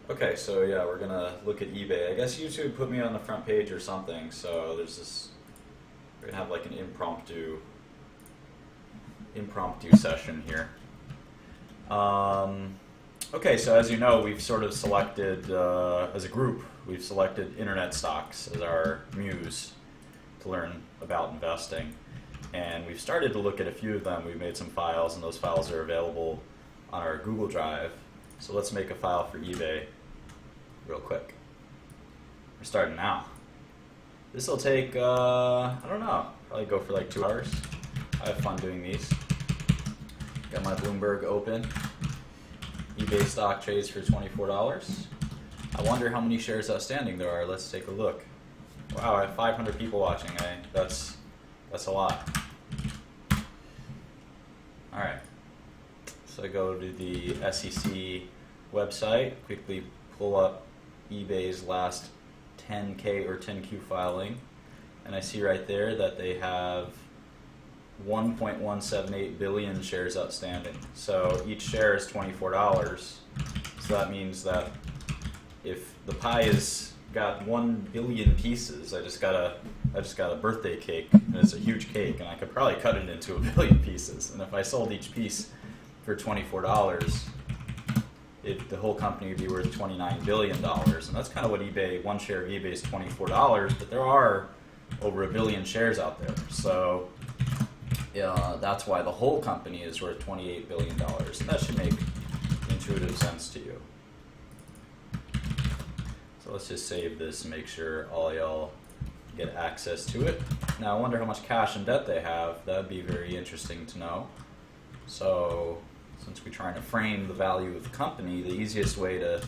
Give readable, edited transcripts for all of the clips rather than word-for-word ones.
Okay, so yeah, we're gonna look at eBay. I guess YouTube put me on the front page or something, so there's this, we're gonna have like an impromptu session here. Okay, so as you know, we've sort of selected, as a group, we've selected internet stocks as our muse to learn about investing. And we've started to look at a few of them. We've made some files, and those files are available on our Google Drive. So let's make a file for eBay real quick. We're starting now. This will take, I don't know, probably go for like 2 hours. I have fun doing these. Got my Bloomberg open. eBay stock trades for $24. I wonder how many shares outstanding there are. Let's take a look. Wow, I have 500 people watching. That's a lot. All right. So I go to the SEC website, quickly pull up eBay's last 10K or 10Q filing, and I see right there that they have 1.178 billion shares outstanding. So each share is $24. So that means that if the pie is got 1 billion pieces, I just got a birthday cake, and it's a huge cake, and I could probably cut it into 1 billion pieces. And if I sold each piece for $24, the whole company would be worth $29 billion. And that's kind of what eBay, one share of eBay is $24, but there are over 1 billion shares out there. So that's why the whole company is worth $28 billion. And that should make intuitive sense to you. So let's just save this and make sure all y'all get access to it. Now I wonder how much cash and debt they have. That'd be very interesting to know. So since we're trying to frame the value of the company, the easiest way to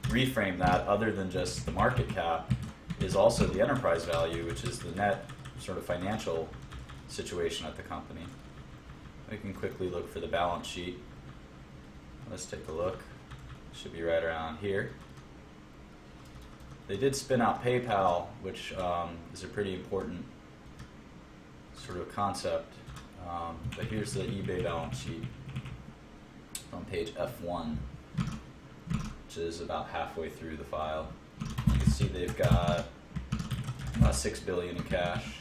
reframe that, other than just the market cap, is also the enterprise value, which is the net sort of financial situation at the company. We can quickly look for the balance sheet. Let's take a look. Should be right around here. They did spin out PayPal, which is a pretty important sort of concept. But here's the eBay balance sheet on page F1, which is about halfway through the file. You can see they've got about $6 billion in cash.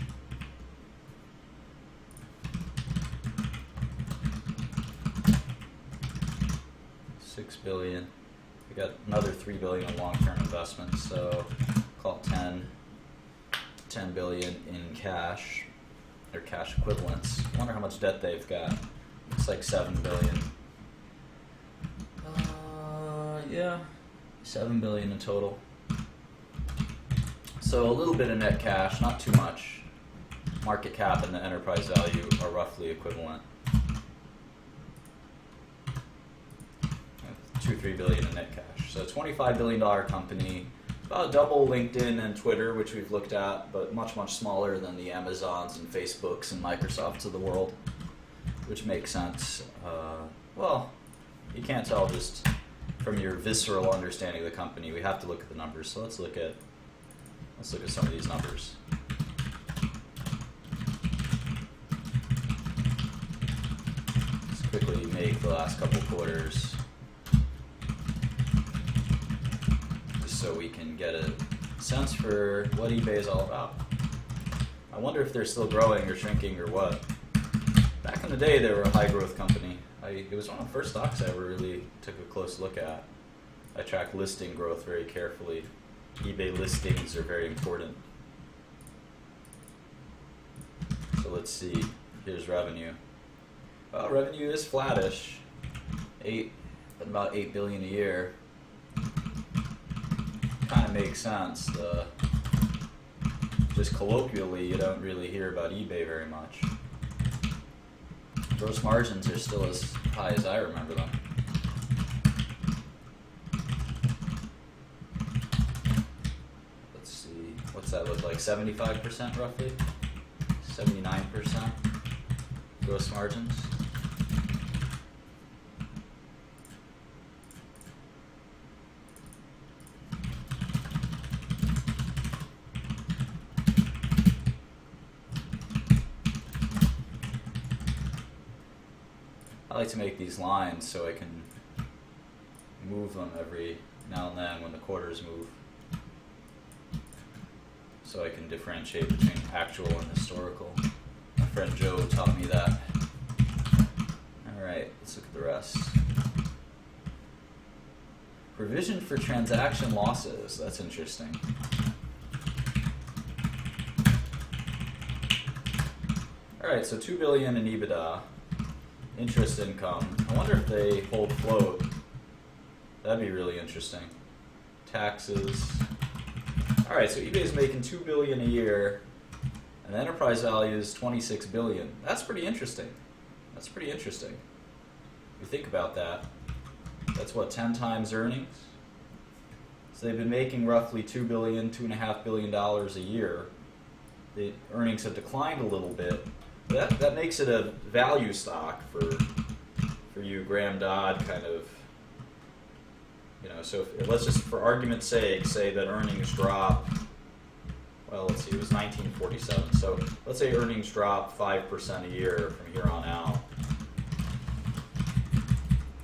$6 billion. We got another $3 billion in long-term investments, so call it 10 billion in cash, or cash equivalents. I wonder how much debt they've got. Looks like 7 billion. Yeah, 7 billion in total. So a little bit of net cash, not too much. Market cap and the enterprise value are roughly equivalent. 2-3 billion in net cash. So $25 billion company, about double LinkedIn and Twitter, which we've looked at, but much, much smaller than the Amazons and Facebooks and Microsofts of the world, which makes sense. Well, you can't tell just from your visceral understanding of the company. We have to look at the numbers. So let's look at some of these numbers. Let's quickly make the last couple quarters, so we can get a sense for what eBay is all about. I wonder if they're still growing or shrinking or what. Back in the day, they were a high growth company. It was one of the first stocks I ever really took a close look at. I track listing growth very carefully. eBay listings are very important. So let's see. Here's revenue. Well, revenue is flattish. About 8 billion a year. Kind of makes sense. Just colloquially, you don't really hear about eBay very much. Gross margins are still as high as I remember them. Let's see, what's that look like? 75% roughly? 79% gross margins? I like to make these lines so I can move them every now and then when the quarters move, so I can differentiate between actual and historical. My friend Joe taught me that. Alright, let's look at the rest. Provision for transaction losses, that's interesting. Alright, so $2 billion in EBITDA, interest income. I wonder if they hold float. That'd be really interesting. Taxes. Alright, so eBay's making $2 billion a year, and the enterprise value is $26 billion. That's pretty interesting. That's pretty interesting. If you think about that, that's what, 10 times earnings? So they've been making roughly $2 billion, $2.5 billion a year. The earnings have declined a little bit. That makes it a value stock for you Graham Dodd kind of, you know, so if, let's just for argument's sake say that earnings drop, well, let's see, it was 1947, so let's say earnings drop 5% a year from here on out.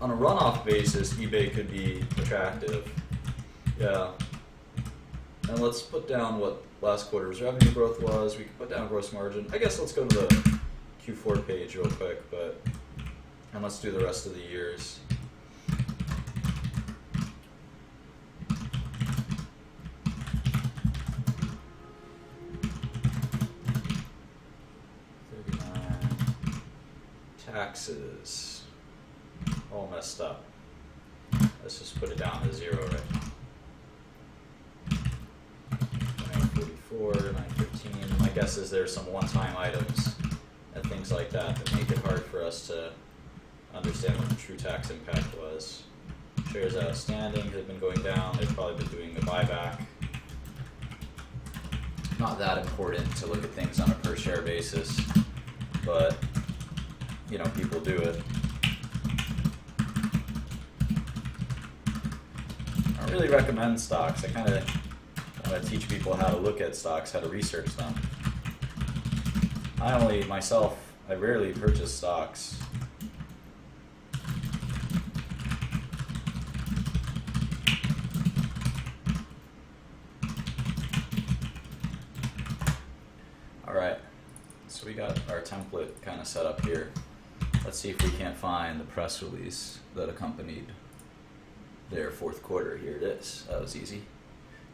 On a runoff basis, eBay could be attractive. Yeah. And let's put down what last quarter's revenue growth was. We can put down gross margin. I guess let's go to the Q4 page real quick, and let's do the rest of the years. Taxes, all messed up. Let's just put it down to 0 right now. 944, 915. My guess is there's some one-time items and things like that that make it hard for us to understand what the true tax impact was. Shares outstanding have been going down. They've probably been doing a buyback. Not that important to look at things on a per share basis, but you know, people do it. I don't really recommend stocks. I kind of want to teach people how to look at stocks, how to research them. I rarely purchase stocks. Alright, so we got our template kind of set up here. Let's see if we can't find the press release that accompanied their fourth quarter. Here it is. That was easy.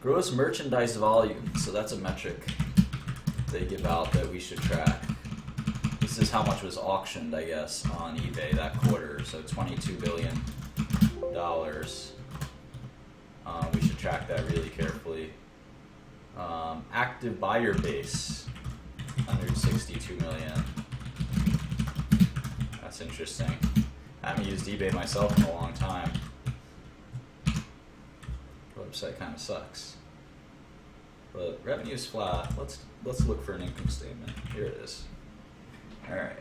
Gross merchandise volume. So that's a metric they give out that we should track. This is how much was auctioned, I guess, on eBay that quarter. So $22 billion. We should track that really carefully. Active buyer base, 162 million. That's interesting. I haven't used eBay myself in a long time. The website kind of sucks. But revenue's flat. Let's look for an income statement. Here it is. All right.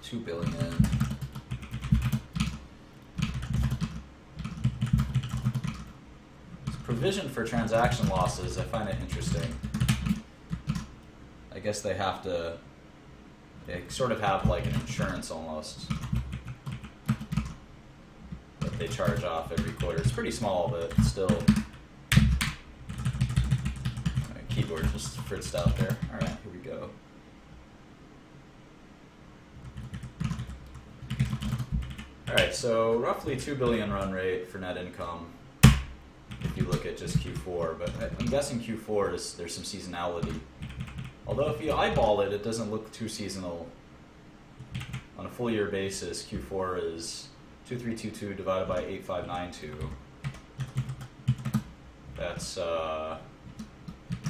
2 billion. Provision for transaction losses, I find it interesting. I guess they sort of have like an insurance almost that they charge off every quarter. It's pretty small, but still. My keyboard just fritzed out there. Alright, here we go. Alright, so roughly 2 billion run rate for net income if you look at just Q4, but I'm guessing Q4 there's some seasonality. Although if you eyeball it, it doesn't look too seasonal. On a full year basis, Q4 is 2322 divided by 8592. That's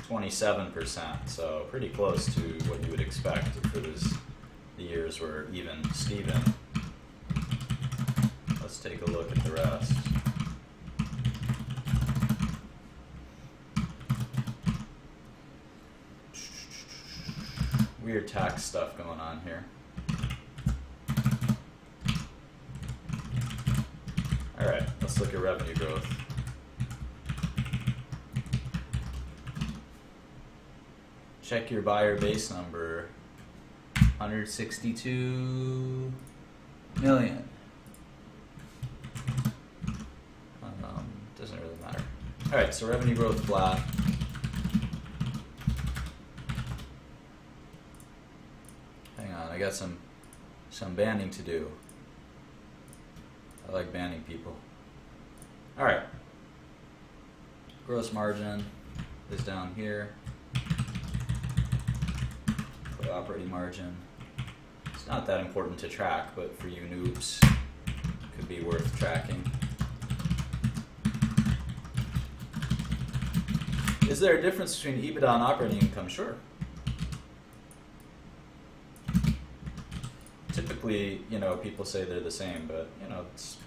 27%, so pretty close to what you would expect if the years were even Steven. Let's take a look at the rest. Weird tax stuff going on here. Alright, let's look at revenue growth. Check your buyer base number. 162 million. All right, so revenue growth flat. Hang on, I got some banning to do. I like banning people. All right. Gross margin is down here. Put operating margin. It's not that important to track, but for you noobs, could be worth tracking. Is there a difference between EBITDA and operating income? Sure. Typically, you know, people say they're the same, but you know, it's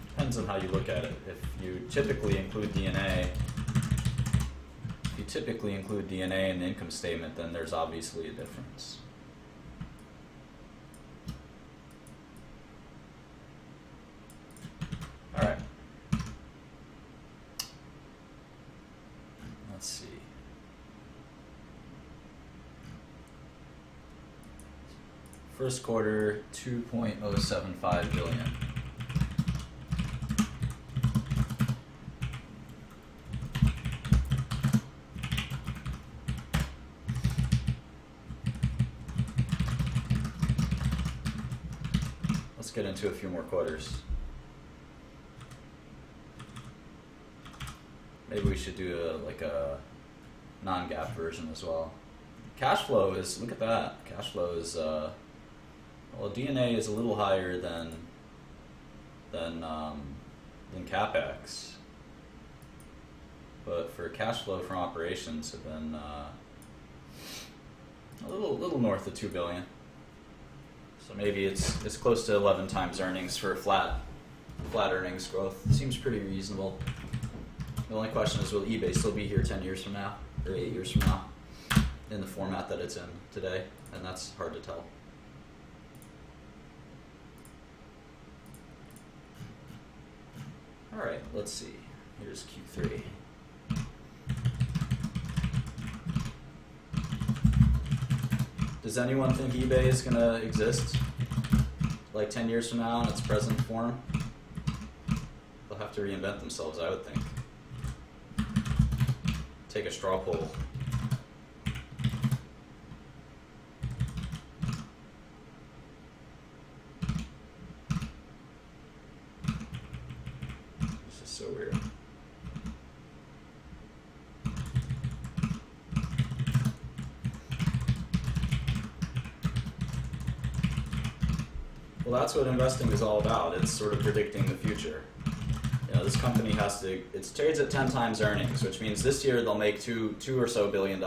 depends on how you look at it. If you typically include D&A, in the income statement, then there's obviously a difference. All right. Let's see. First quarter, 2.075 billion. Let's get into a few more quarters. Maybe we should do a non-GAAP version as well. Cash flow is, look at that. Cash flow is, well, D&A is a little higher than CapEx, but for cash flow from operations have been a little north of 2 billion. So maybe it's close to 11 times earnings for flat earnings growth. Seems pretty reasonable. The only question is, will eBay still be here 10 years from now or 8 years from now in the format that it's in today? And that's hard to tell. All right, let's see. Here's Q3. Does anyone think eBay is going to exist like 10 years from now in its present form? They'll have to reinvent themselves, I would think. Take a straw poll. This is so weird. Well, that's what investing is all about. It's sort of predicting the future. You know, this company it trades at 10 times earnings, which means this year they'll make two or so $2 billion,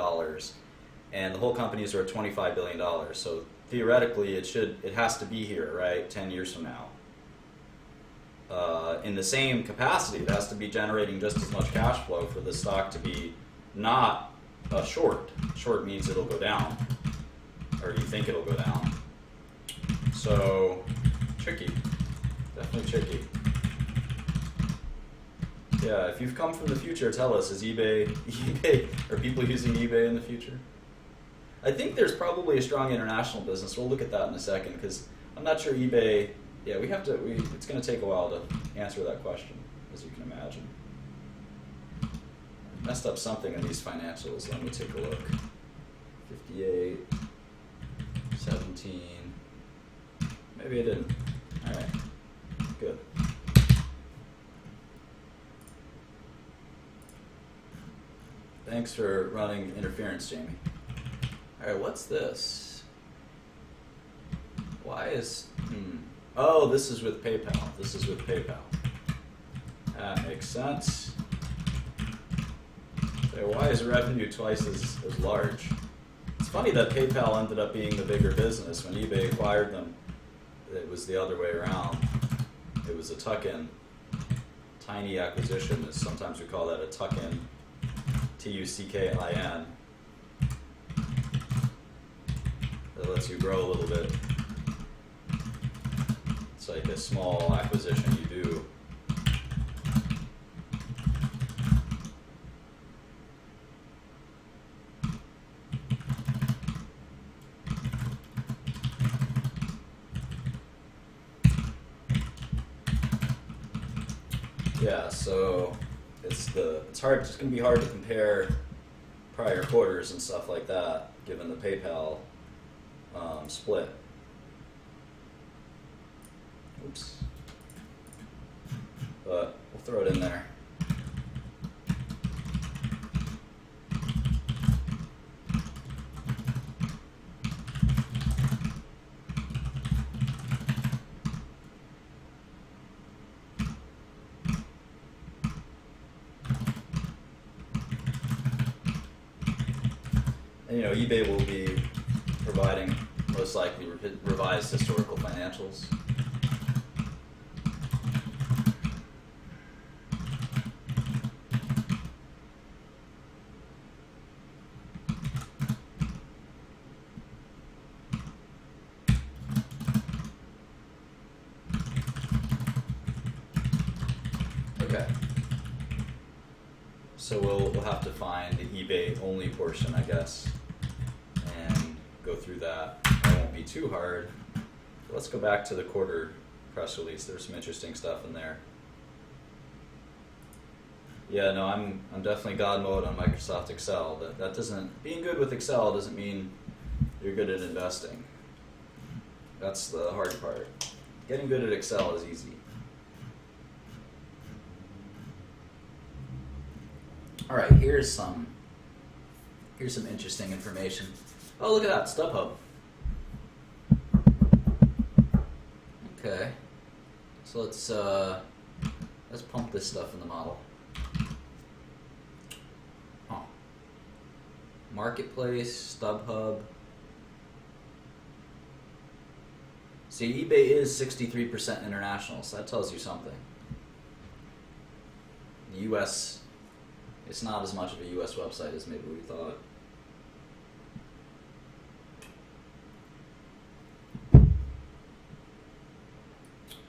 and the whole companies are at $25 billion. So theoretically, it has to be here, right, 10 years from now. In the same capacity, it has to be generating just as much cash flow for the stock to be not a short. Short means it'll go down, or you think it'll go down. So, tricky. Definitely tricky. Yeah, if you've come from the future, tell us, is eBay, are people using eBay in the future? I think there's probably a strong international business. We'll look at that in a second, because I'm not sure eBay, yeah, it's going to take a while to answer that question, as you can imagine. I messed up something in these financials. Let me take a look. 58, 17. Maybe I didn't. All right, good. Thanks for running interference, Jamie. All right, what's this? Why is, oh, this is with PayPal. That makes sense. So why is revenue twice as large? It's funny that PayPal ended up being the bigger business. When eBay acquired them, it was the other way around. It was a tuck-in, tiny acquisition. Sometimes we call that a tuck-in, Tuckin. That lets you grow a little bit. It's like a small acquisition you do. Yeah, so it's hard. It's going to be hard to compare prior quarters and stuff like that, given the PayPal split. Oops. But we'll throw it in there. And, eBay will be providing most likely revised historical financials. Okay. So we'll have to find the eBay only portion, I guess, and go through that. It won't be too hard. Let's go back to the quarter press release. There's some interesting stuff in there. Yeah, no, I'm definitely God mode on Microsoft Excel. That doesn't, being good with Excel doesn't mean you're good at investing. That's the hard part. Getting good at Excel is easy. All right, here's some interesting information. Oh, look at that, StubHub. Okay, so let's pump this stuff in the model. Huh. Marketplace, StubHub. See, eBay is 63% international, so that tells you something. The U.S. It's not as much of a U.S. website as maybe we thought.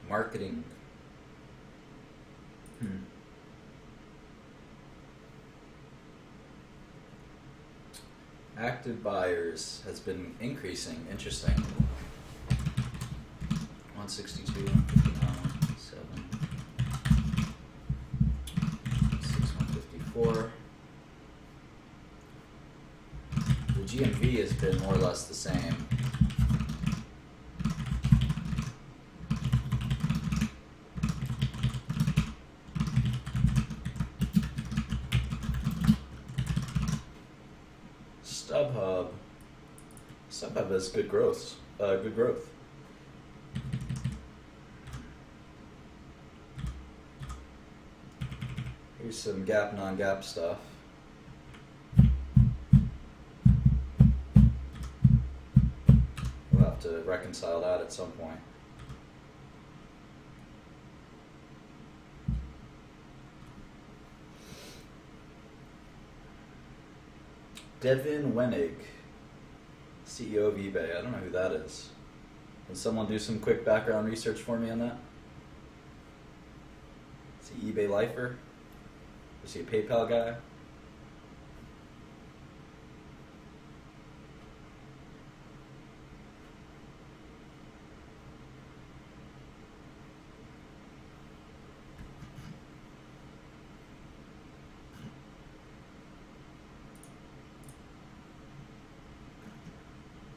Marketing. Active buyers has been increasing. Interesting. 162, 159, 7, 6154. The GMV has been more or less the same. StubHub has good growth. Here's some GAAP, non-GAAP stuff. We'll have to reconcile that at some point. Devin Wenig, CEO of eBay. I don't know who that is. Can someone do some quick background research for me on that? Is he eBay lifer? Is he a PayPal guy?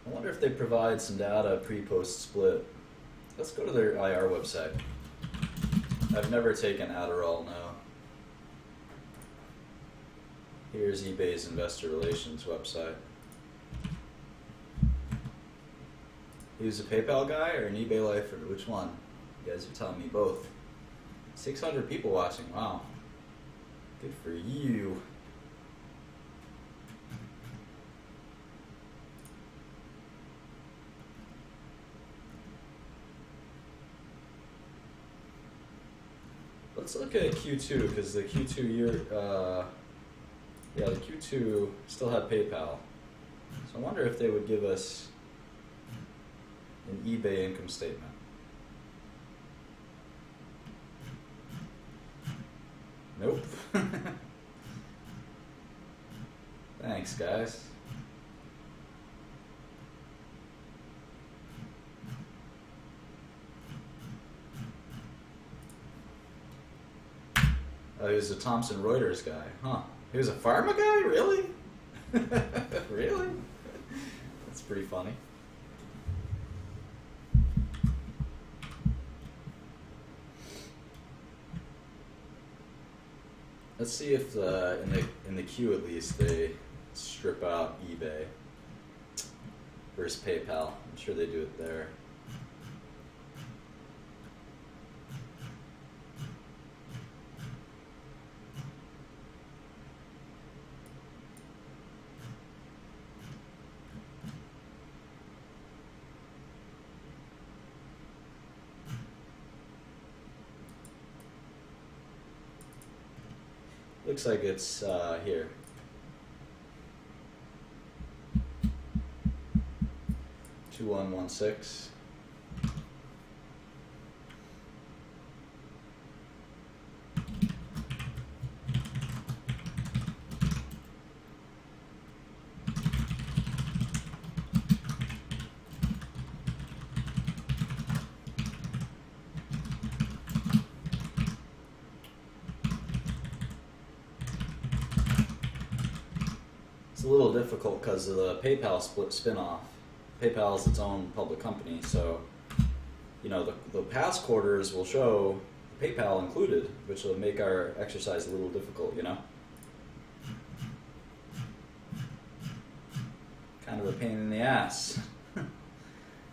I wonder if they provide some data pre-post split. Let's go to their IR website. I've never taken Adderall, no. Here's eBay's investor relations website. He was a PayPal guy or an eBay lifer? Which one? You guys are telling me both. 600 people watching, wow. Good for you. Let's look at Q2 because the Q2 year, the Q2 still had PayPal. So I wonder if they would give us an eBay income statement. Nope. Thanks, guys. Oh, he was a Thomson Reuters guy, huh? He was a pharma guy, really? Really? That's pretty funny. Let's see if in the queue at least they strip out eBay versus PayPal. I'm sure they do it there. Looks like it's here. $2116. It's a little difficult because of the PayPal spin-off. PayPal is its own public company, so you know the past quarters will show PayPal included, which will make our exercise a little difficult, you know? Kind of a pain in the ass.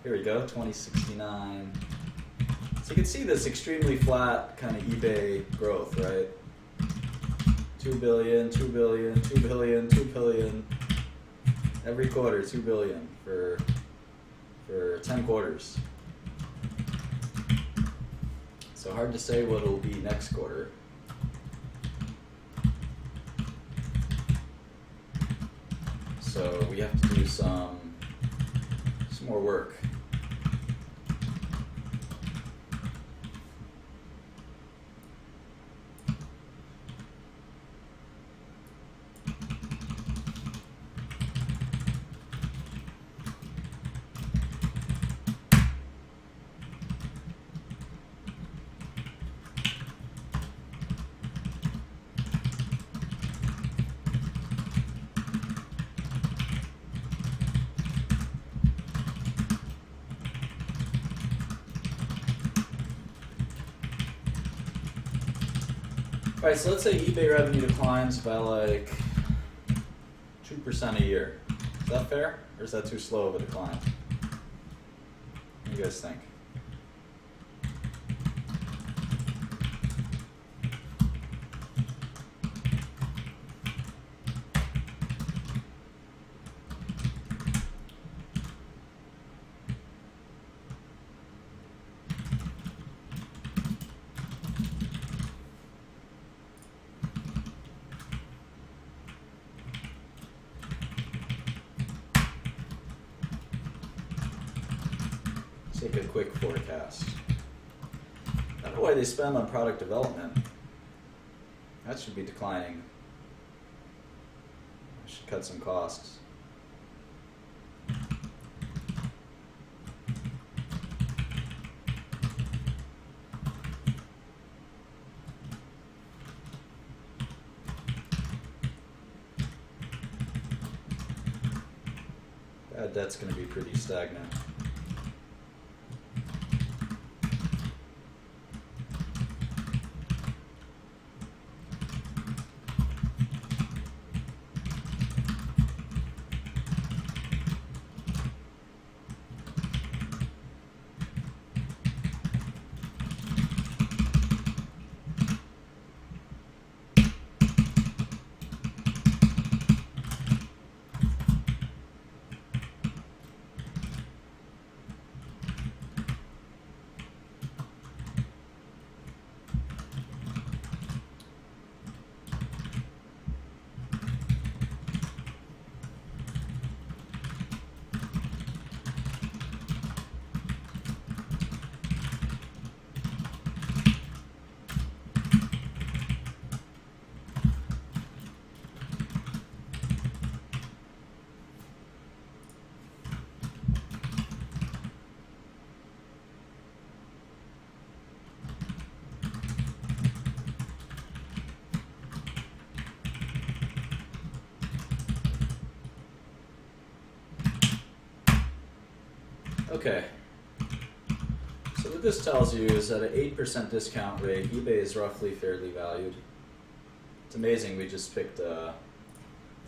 Here we go, 2069. So you can see this extremely flat kind of eBay growth, right? 2 billion, 2 billion, 2 billion, 2 billion. Every quarter, 2 billion for 10 quarters. So hard to say what it'll be next quarter. So we have to do some more work. Alright, so let's say eBay revenue declines by like 2% a year. Is that fair? Or is that too slow of a decline? What do you guys think? Take a quick forecast. I don't know why they spend on product development. That should be declining. I should cut some costs. Bad debt's going to be pretty stagnant. Okay. So what this tells you is that at 8% discount rate, eBay is roughly fairly valued. It's amazing, we just picked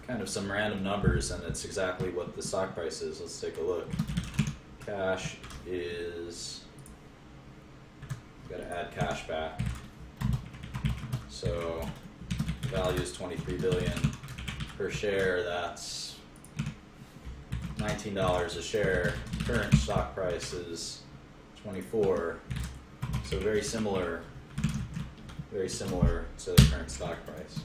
kind of some random numbers and it's exactly what the stock price is. Let's take a look. Cash is, gotta add cash back. So the value is 23 billion per share, that's $19 a share. Current stock price is 24, so very similar to the current stock price.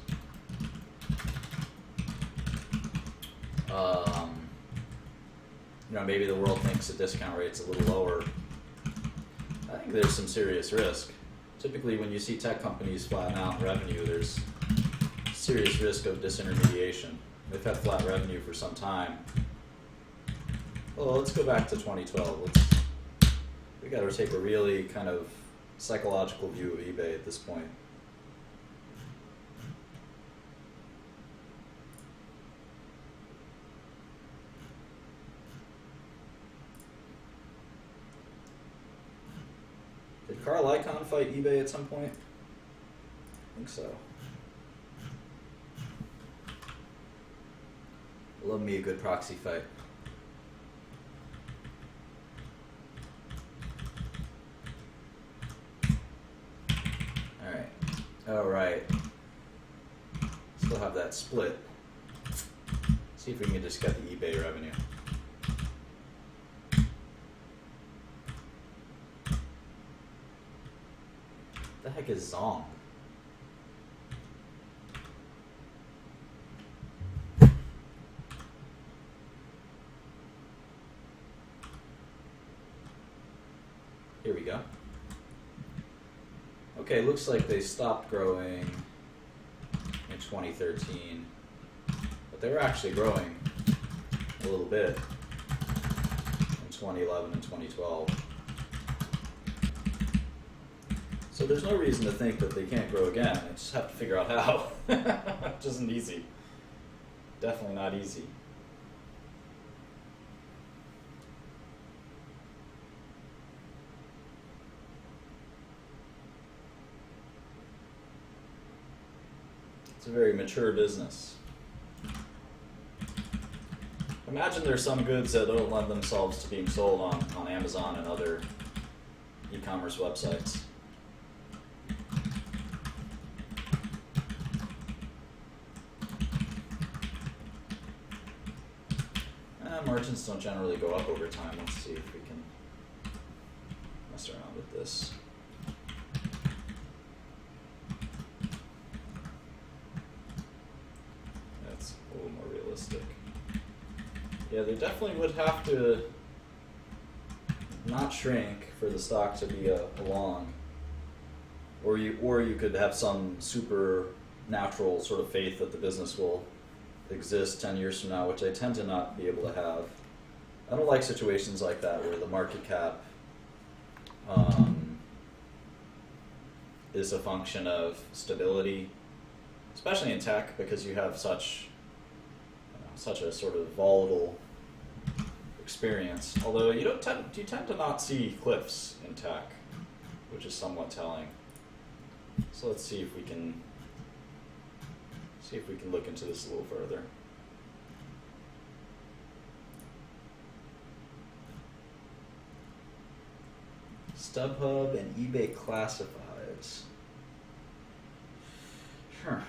You know, maybe the world thinks the discount rate's a little lower. I think there's some serious risk. Typically when you see tech companies flatten out in revenue, there's serious risk of disintermediation. They've had flat revenue for some time. Well, let's go back to 2012. We got to take a really kind of psychological view of eBay at this point. Did Carl Icahn fight eBay at some point? I think so. Love me a good proxy fight. Alright. Still have that split. See if we can just get the eBay revenue. What the heck is Zong? Here we go. Okay, looks like they stopped growing in 2013, but they were actually growing a little bit in 2011 and 2012. So there's no reason to think that they can't grow again. I just have to figure out how. Which isn't easy. Definitely not easy. It's a very mature business. Imagine there's some goods that don't lend themselves to being sold on Amazon and other e-commerce websites. Margins don't generally go up over time. Let's see if we can mess around with this. That's a little more realistic. Yeah, they definitely would have to not shrink for the stock to be a long, or you could have some supernatural sort of faith that the business will exist 10 years from now, which I tend to not be able to have. I don't like situations like that where the market cap is a function of stability, especially in tech, because you have such a sort of volatile experience. Although you tend to not see cliffs in tech, which is somewhat telling. So let's see if we can look into this a little further. StubHub and eBay classifieds. Sure.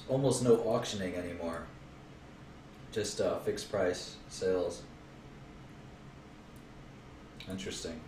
Almost no auctioning anymore. Just fixed price sales. Interesting.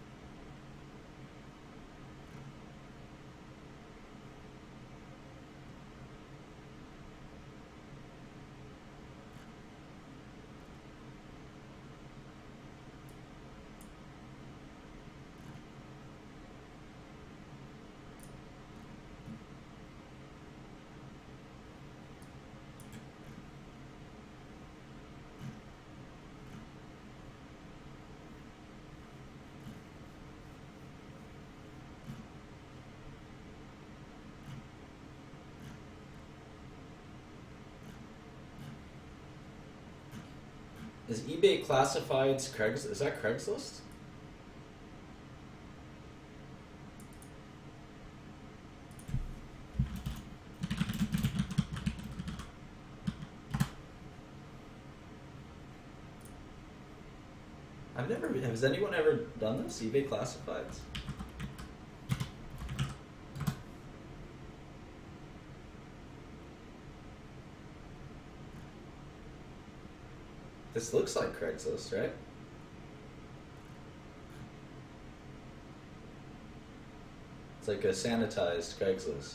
Is eBay classifieds Craigslist? Is that Craigslist? Has anyone ever done this? eBay classifieds? This looks like Craigslist, right? It's like a sanitized Craigslist.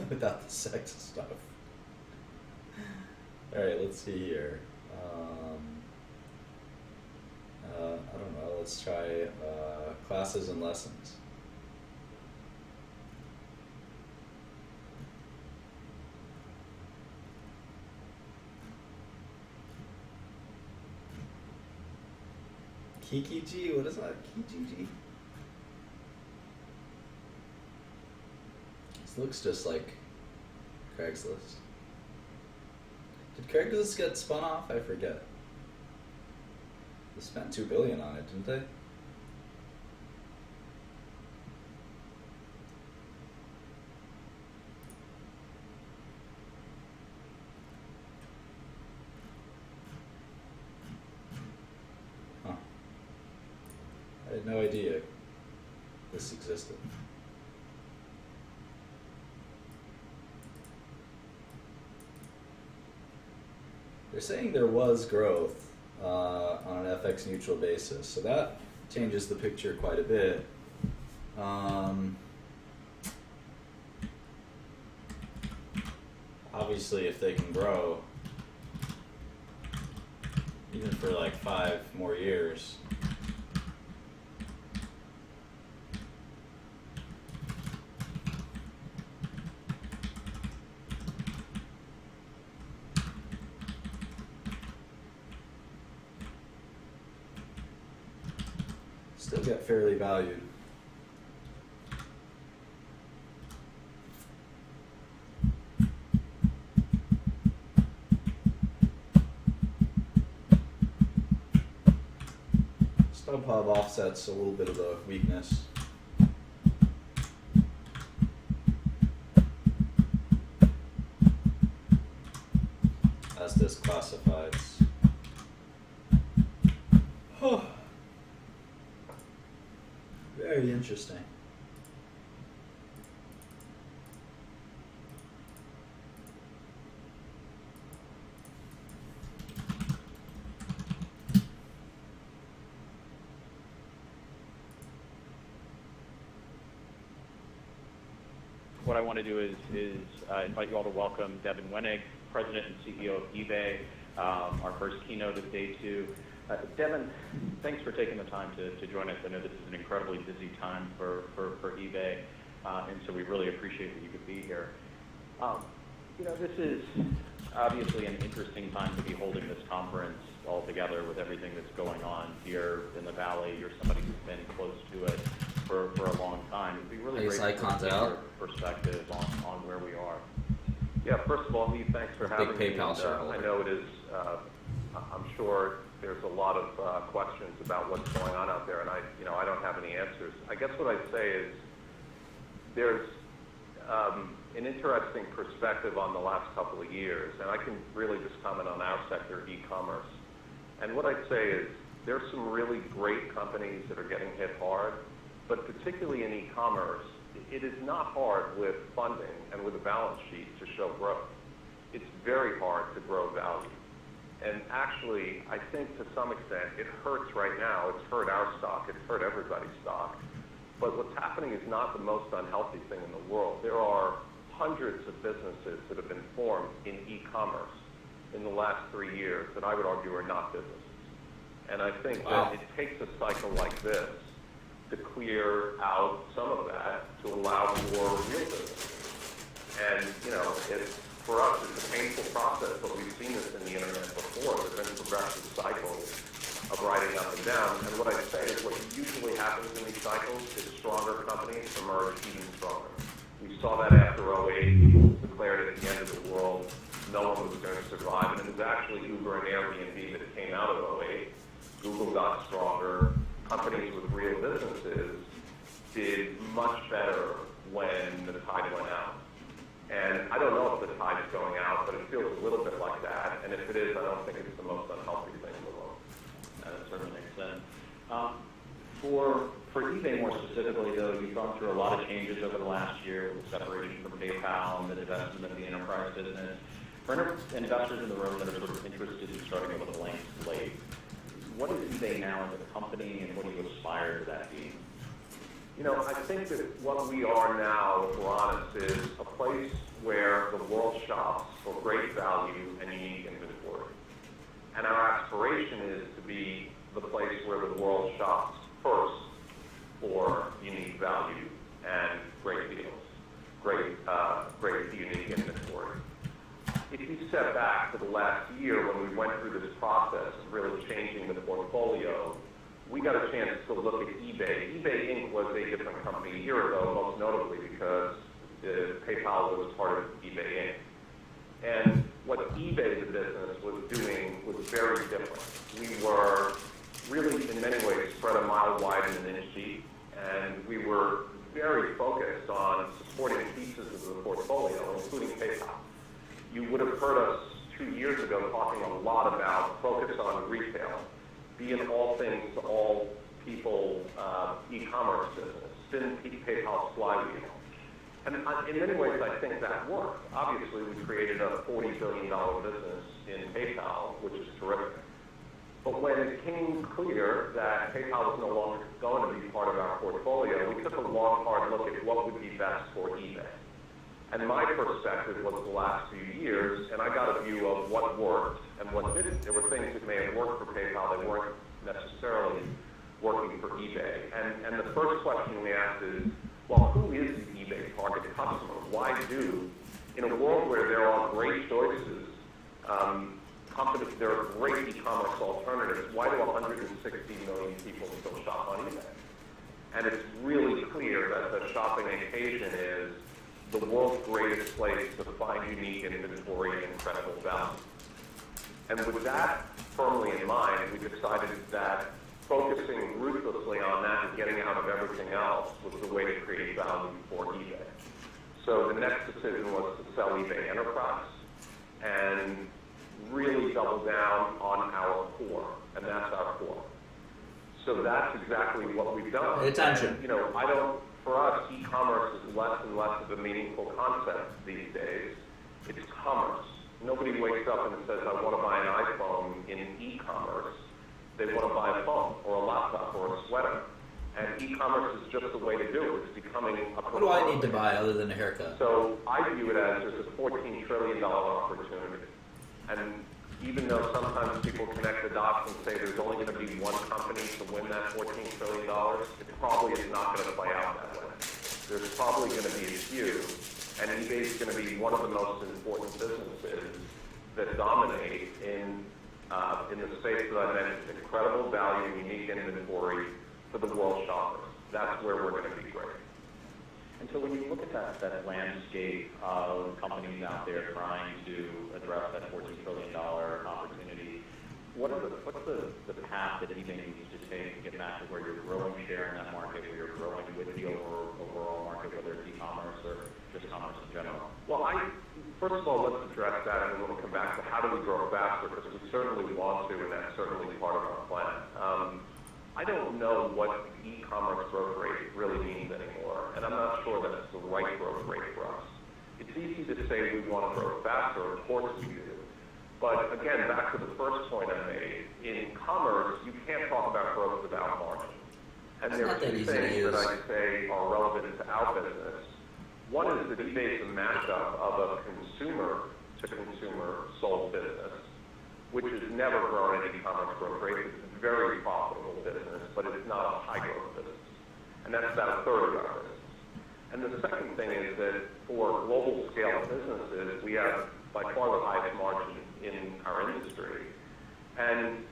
Without the sex stuff. Alright, let's see here. I don't know, let's try classes and lessons. Kikiji? What is that? Kijiji? This looks just like Craigslist. Did Craigslist get spun off? I forget. They spent $2 billion on it, didn't they? Huh. I had no idea this existed. They're saying there was growth on an FX neutral basis, so that changes the picture quite a bit. Obviously, if they can grow, even for like 5 more years, still get fairly valued. StubHub offsets a little bit of the weakness. As does classifieds. Oh. Very interesting. What I want to do is invite you all to welcome Devin Wenig, President and CEO of eBay, our first keynote of day 2. Devin, thanks for taking the time to join us. I know this is an incredibly busy time for eBay, and so we really appreciate that you could be here. This is obviously an interesting time to be holding this conference all together with everything that's going on here in the Valley. You're somebody who's been close to it for a long time. It'd be really great to get your perspective on where we are. Yeah, first of all, Lee, thanks for having Big PayPal me. shareholder. I know it is, I'm sure there's a lot of questions about what's going on out there, and I don't have any answers. I guess what I'd say is there's an interesting perspective on the last couple of years, and I can really just comment on our sector, e-commerce. And what I'd say is there's some really great companies that are getting hit hard, but particularly in e-commerce, it is not hard with funding and with a balance sheet to show growth. It's very hard to grow value. And actually, I think to some extent, it hurts right now. It's hurt our stock. It's hurt everybody's stock. But what's happening is not the most unhealthy thing in the world. There are hundreds of businesses that have been formed in e-commerce in the last 3 years that I would argue are not businesses. And I think that it takes a cycle like this to clear out some of that to allow for real business. And, for us, it's a painful process, but we've seen this in the internet before. There have been progressive cycles of riding up and down. And what I'd say is what usually happens in these cycles is stronger companies emerge even stronger. We saw that after 08. People declared it at the end of the world. no one was going to survive, and it was actually Uber and Airbnb that came out of '08. Google got stronger. Companies with real businesses did much better when the tide went out. And I don't know if the tide is going out, but it feels a little bit like that. And if it is, I don't think it's the most unhealthy thing in the world. That certainly makes sense. For eBay more specifically, though, you've gone through a lot of changes over the last year with separation from PayPal and the divestment of the enterprise business. For investors in the room that are sort of interested in starting with a blank slate, what is eBay now as a company, and what do you aspire to that be? You know, I think that what we are now, if we're honest, is a place where the world shops for great value and unique inventory. And our aspiration is to be the place where the world shops first for unique value and great deals, great unique inventory. If you step back to the last year when we went through this process of really changing the portfolio, we got a chance to look at eBay. eBay Inc. was a different company a year ago, most notably because PayPal was part of eBay Inc. And what eBay, the business, was doing was very different. We were really, in many ways, spread a mile wide and an inch deep, and we were very focused on supporting pieces of the portfolio, including PayPal. You would have heard us 2 years ago talking a lot about focus on retail, be in all things to all people, e-commerce business, spin PayPal's flywheel. And in many ways, I think that worked. Obviously, we created a $40 billion business in PayPal, which is terrific. But when it became clear that PayPal was no longer going to be part of our portfolio, we took a long, hard look at what would be best for eBay. And my perspective was the last few years, and I got a view of what worked and what didn't. There were things that may have worked for PayPal that weren't necessarily working for eBay. And the first question we asked is, well, who is the eBay target customer? Why do, in a world where there are great choices, companies, there are great e-commerce alternatives, why do 160 million people still shop on eBay? And it's really clear that the shopping occasion is the world's greatest place to find unique inventory and incredible value. And with that firmly in mind, we decided that focusing ruthlessly on that and getting out of everything else was the way to create value for eBay. So the next decision was to sell eBay Enterprise and really double down on our core, and that's our core. So that's exactly what we've done. Attention. And, you know, for us, e-commerce is less and less of a meaningful concept these days. It's commerce. Nobody wakes up and says, I want to buy an iPhone in e-commerce. They want to buy a phone or a laptop or a sweater. And e-commerce is just the way to do it. It's becoming a What do I need to buy other than a haircut? So I view it as there's a $14 trillion opportunity. And even though sometimes people connect the dots and say there's only going to be one company to win that $14 trillion, it probably is not going to play out that way. There's probably going to be a few, and eBay is going to be one of the most important businesses that dominate in the space that I mentioned, incredible value, unique inventory for the world shoppers. That's where we're going to be great. And so when you look at that landscape of companies out there trying to address that $14 trillion opportunity, what's the path that eBay needs to take to get back to where you're growing share in that market, where you're growing with the overall market, whether it's e-commerce or just commerce in general? Well, first of all, let's address that, and then we'll come back to how do we grow faster, because we certainly want to, and that's certainly part of our plan. I don't know what e-commerce growth rate really means anymore, and I'm not sure that's the right growth rate for us. It's easy to say we want to grow faster, of course we do. But again, back to the first point I made, in commerce, you can't talk about growth without margin. And there are two things that I say are relevant to our business. One is that eBay is a mashup of a consumer-to-consumer sold business, which has never grown at e-commerce growth rate. It's a very profitable business, but it's not a high-growth business. And that's about a third of our business. And the second thing is that for global scale businesses, we have by far the highest margin in our industry. And,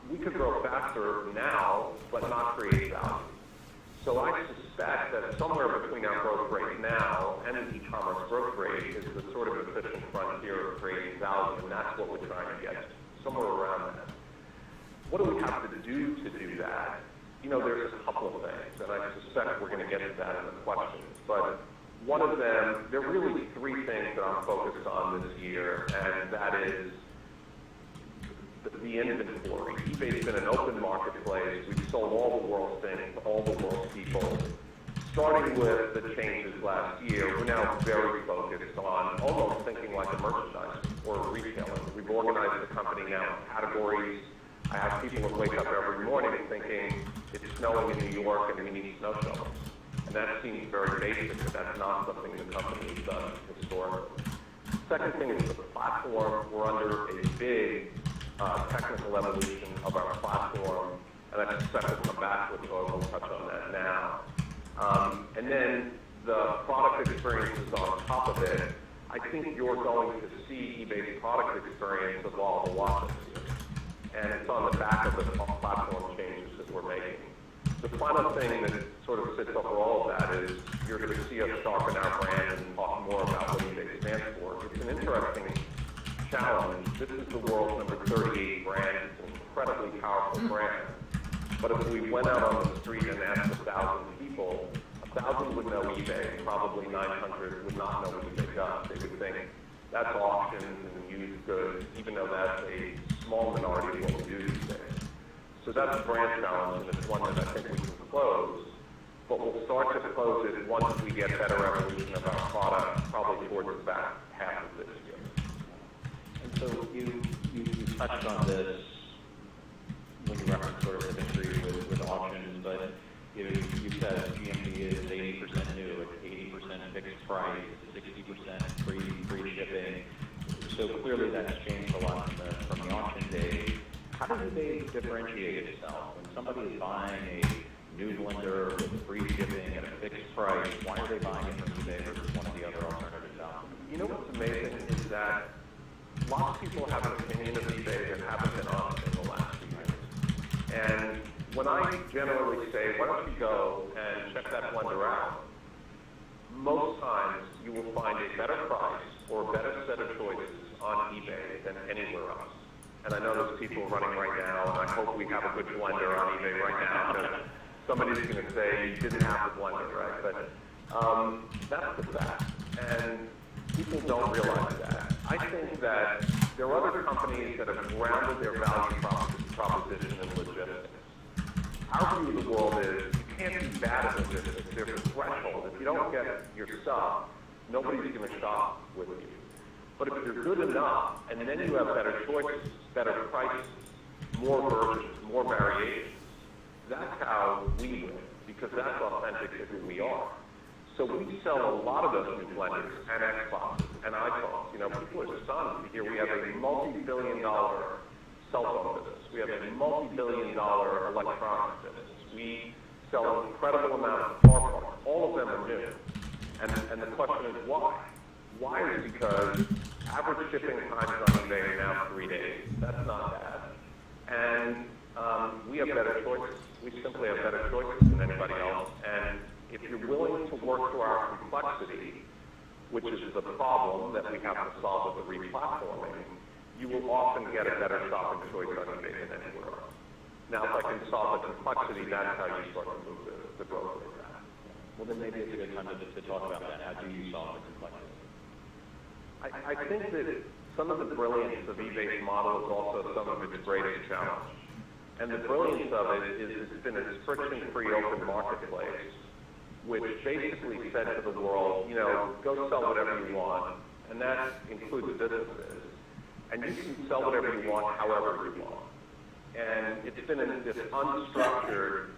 we could grow faster now, but not create value. So I suspect suspect that somewhere between our growth rate now and the e-commerce growth rate is the sort of efficient frontier of creating value, and that's what we're trying to get to, somewhere around that. What do we have to do that? You know, there's a couple of things, and I suspect we're going to get to that in the questions. But one of them, there are really three things that I'm focused on this year, and that is the inventory. eBay's been an open marketplace. We've sold all the world's things to all the world's people. Starting with the changes last year, we're now very focused on almost thinking like a merchandise or a retailer. We've organized the company now in categories. I have people that wake up every morning thinking it's snowing in New York and we need snow shovels. And that seems very basic, but that's not something the company has done historically. Second thing is the platform. We're under a big technical evolution of our platform, and I suspect we'll come back with, so we'll touch on that now. And then the product experiences on top of it. I think you're going to see eBay's product experience evolve a lot this year. And it's on the back of the platform changes that we're making. The final thing that sort of sits over all of that is you're going to see us sharpen our brand and talk more about what eBay stands for. It's an interesting challenge. This is the world's number 38 brand. It's an incredibly powerful brand. But if we went out on the street and asked 1,000 people, 1,000 would know eBay, probably 900 would not know what eBay does. They would think that's auctions and used goods, even though that's a small minority of what we do these days. So that's a brand challenge, and it's one that I think we can close. But we'll start to close it once we get better evolution of our product, probably towards the back half of this year. And so you touched on this when you referenced sort of the history with auctions, but you said GMV is 80% new, it's 80% fixed price, 60% free shipping. So clearly that's changed a lot from the auction days. How does eBay differentiate itself? When somebody is buying a new blender with free shipping at a fixed price, why are they buying it from eBay versus one of the other alternatives out there? You know what's amazing is that lots of people have an opinion of eBay that haven't been honest in the last few years. And when I generally say, why don't you go and check that blender out, most times you will find a better price or a better set of choices on eBay than anywhere else. And I know there's people running right now, and I hope we have a good blender on eBay right now, because somebody's going to say you didn't have the blender, right? But that's the fact. And people don't realize that. I think that there are other companies that have grounded their value proposition in logistics. Our view of the world is you can't be bad at logistics. There's a threshold. If you don't get your stuff, nobody's going to shop with you. But if you're good enough, and then you have better choices, better prices, more versions, more variations, that's how we win, because that's authentic to who we are. So we sell a lot of those new blenders and Xboxes and iPhones. You know, people are stunned here. We have a multi-billion-dollar cell phone business. We have a multi-billion-dollar electronics business. We sell an incredible amount of car parts. All of them are new. And the question is why? Why is because average shipping times on eBay are now 3 days. That's not bad. And we have better choices. We simply have better choices than anybody else. And if you're willing to work through our complexity, which is the problem that we have to solve with the replatforming, you will often get a better shopping choice on eBay than anywhere else. Now, if I can solve the complexity, that's how you start to move the growth rate back. Well, then maybe it's a good time to talk about that. How do you solve the complexity? I think that some of the brilliance of eBay's model is also some of its greatest challenge. And the brilliance of it is it's been a friction-free open marketplace, which basically said to the world, you know, go sell whatever you want, and that includes businesses. And you can sell whatever you want, however you want. And it's been in this unstructured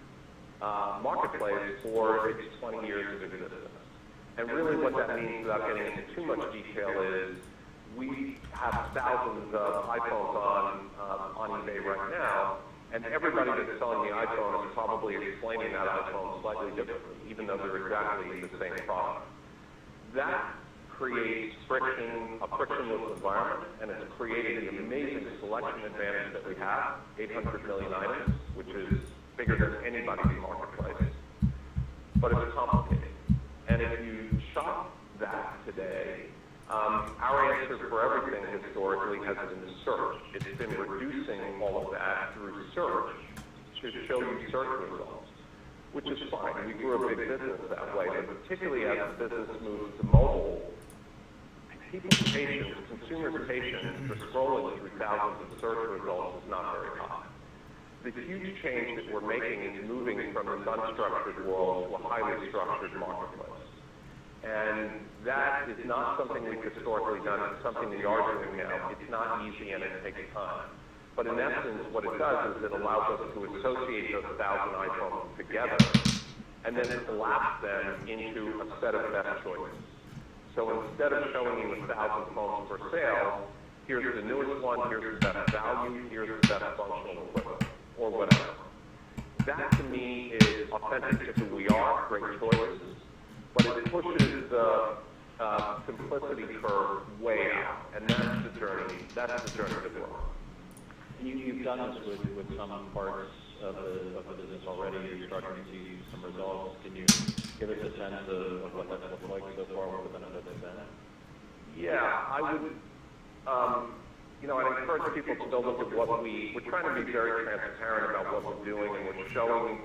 marketplace for its 20 years of existence. And really what that means, without getting into too much detail, is we have thousands of iPhones on eBay right now, and everybody that's selling the iPhone is probably explaining that iPhone slightly differently, even though they're exactly the same product. That creates friction, a frictionless environment, and it's created the amazing selection advantage that we have, 800 million items, which is bigger than anybody's marketplace. but it's complicated. And if you shop that today, our answer for everything historically has been search. It's been reducing all of that through search to show you search results, which is fine. We grew a big business that way, but particularly as the business moves to mobile, people's patience, consumers' patience for scrolling through thousands of search results is not very high. The huge change that we're making is moving from this unstructured world to a highly structured marketplace. And that is not something we've historically done. It's something we are doing now. It's not easy and it takes time. But in essence, what it does is it allows us to associate those 1,000 iPhones together and then collapse them into a set of best choices. So instead of showing you 1,000 phones for sale, here's the newest one, here's the best value, here's the best functional equivalent, or whatever. That to me is authentic to who we are, great choices. But it pushes the simplicity curve way out, and that's the journey that we're on. You've done this with some parts of the business already. You're starting to see some results. Can you give us a sense of what that's looked like so far, what the benefits have been? Yeah, I would, I'd encourage people to still look at what we're trying to be very transparent about what we're doing, and we're showing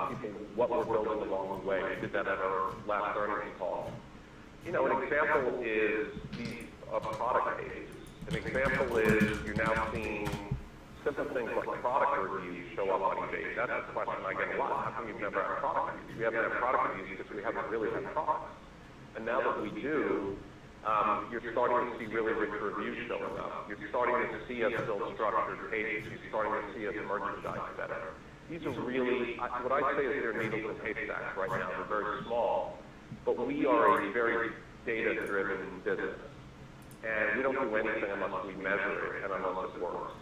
people what we're building along the way. We did that at our last earnings call. An example is these product pages. An example is you're now seeing simple things like product reviews show up on eBay. That's a question I get a lot. How come you've never had product reviews? We haven't had product reviews because we haven't really had products. And now that we do, you're starting to see really rich reviews showing up. You're starting to see us build structured pages. You're starting to see us merchandise better. These are really, what I say is they're needles and haystacks right now. They're very small, but we are a very data-driven business. And we don't do anything unless we measure it and unless it works.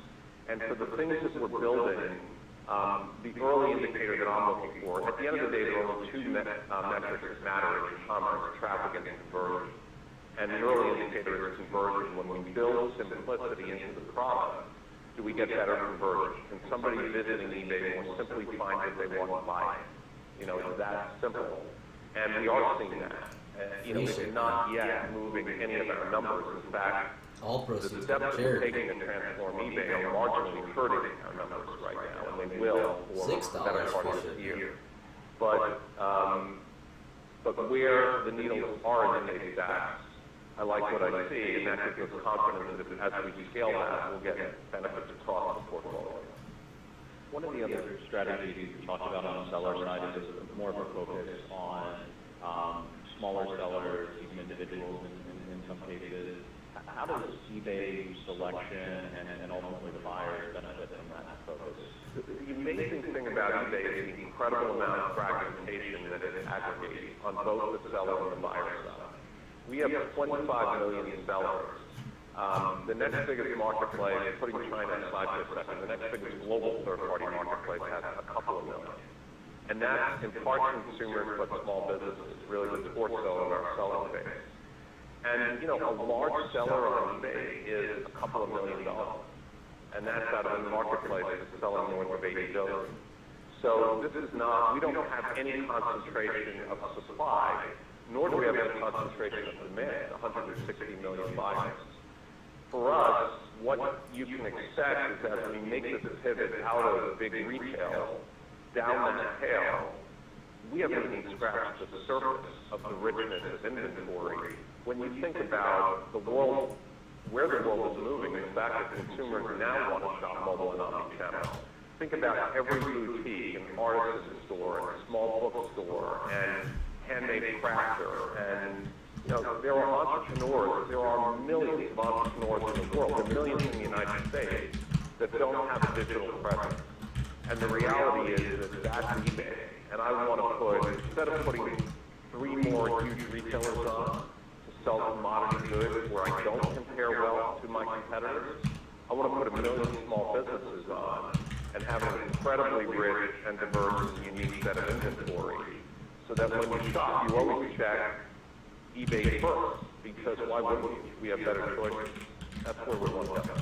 And for the things that we're building, the early indicator that I'm looking for, at the end of the day, there are only two metrics that matter in commerce, traffic and conversion. And the early indicator is conversion. When we build simplicity into the product, do we get better conversion? Can somebody visiting eBay more simply find what they want to buy? It's that simple. And we are seeing that. It's not yet moving any of our numbers. In fact, all the proceeds steps we're taking to transform eBay are marginally hurting our numbers right now, and they will for the better part of this year. But where the needles are in the haystacks, I like what I see, and that gives us confidence that as we scale that, we'll get benefits across the portfolio. One of the other strategies you talked about on the seller side is more of a focus on smaller sellers, even individuals in some cases. How does eBay selection and ultimately the buyers benefit from that focus? The amazing thing about eBay is the incredible amount of fragmentation that it aggregates on both the seller and the buyer side. We have 25 million sellers. The next biggest marketplace, putting China aside for a second, the next biggest global third-party marketplace has a couple of million. And that's in part consumers, but small businesses, really the core seller in our selling base. And, a large seller on eBay is a couple of $1 million. And that's out of a marketplace that's selling north of $80 billion. So this is not, we don't have any concentration of supply, nor do we have any concentration of demand, 160 million buyers. For us, what you can expect is as we make this pivot out of big retail, down that tail, we haven't even scratched the surface of the richness of inventory. When you think about the world, where the world is moving, the fact that consumers now want to shop mobile and omnichannel. Think about every boutique and artisan store and small bookstore and handmade crafter and there are entrepreneurs, there are millions of entrepreneurs in the world, there are millions in the United States that don't have a digital presence. And the reality is that that's eBay. And I want to put, instead of putting 3 more huge retailers on to sell commodity goods where I don't compare well to my competitors, I want to put 1 million small businesses on and have an incredibly rich and diverse and unique set of inventory. So that when you shop, you always check eBay first, because why wouldn't you? We have better choices. That's where we want to go.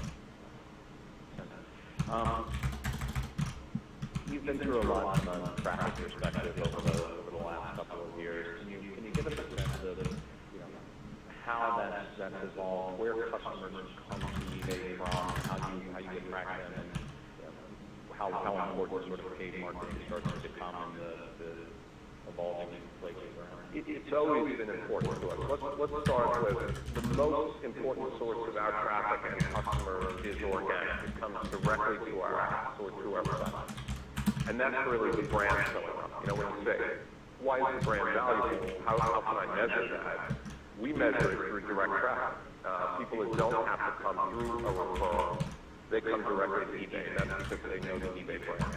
You've been through a lot from a traffic perspective over the the last couple of years. Can you give us a sense of, how that's evolved, where customers come to eBay from, how you attract them, and how important sort of paid marketing starts to become in the evolving places around? It's always been important to us. Let's start with the most important source of our traffic and customers is organic. It comes directly to our apps or to our website. And that's really the brand showing up. When you say, why is the brand valuable? How can I measure that? We measure it through direct traffic. People that don't have to come through a referral, they come directly to eBay. That's because they know the eBay brand.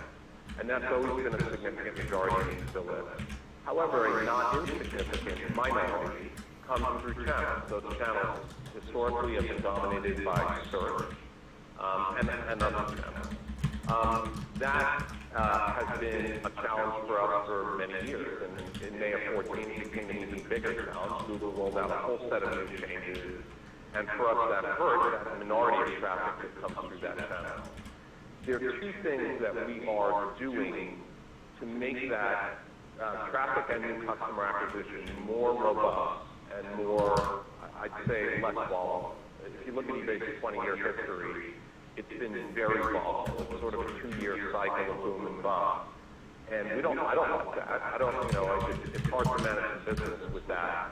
And that's always been a significant majority and still is. However, a not insignificant minority comes through channels. Those channels historically have been dominated by search and other channels. That has been a challenge for us for many years. And in May of 2014, it became an even bigger challenge. Google rolled out a whole set of new changes. And for us, that hurt that minority of traffic that comes through that channel. There are two things that we are doing to make that traffic and new customer acquisition more robust and more, I'd say, less volatile. If you look at eBay's 20-year history, it's been very volatile. It's sort of a 2-year cycle of boom and bust. And I don't like that. It's hard to manage the business with that.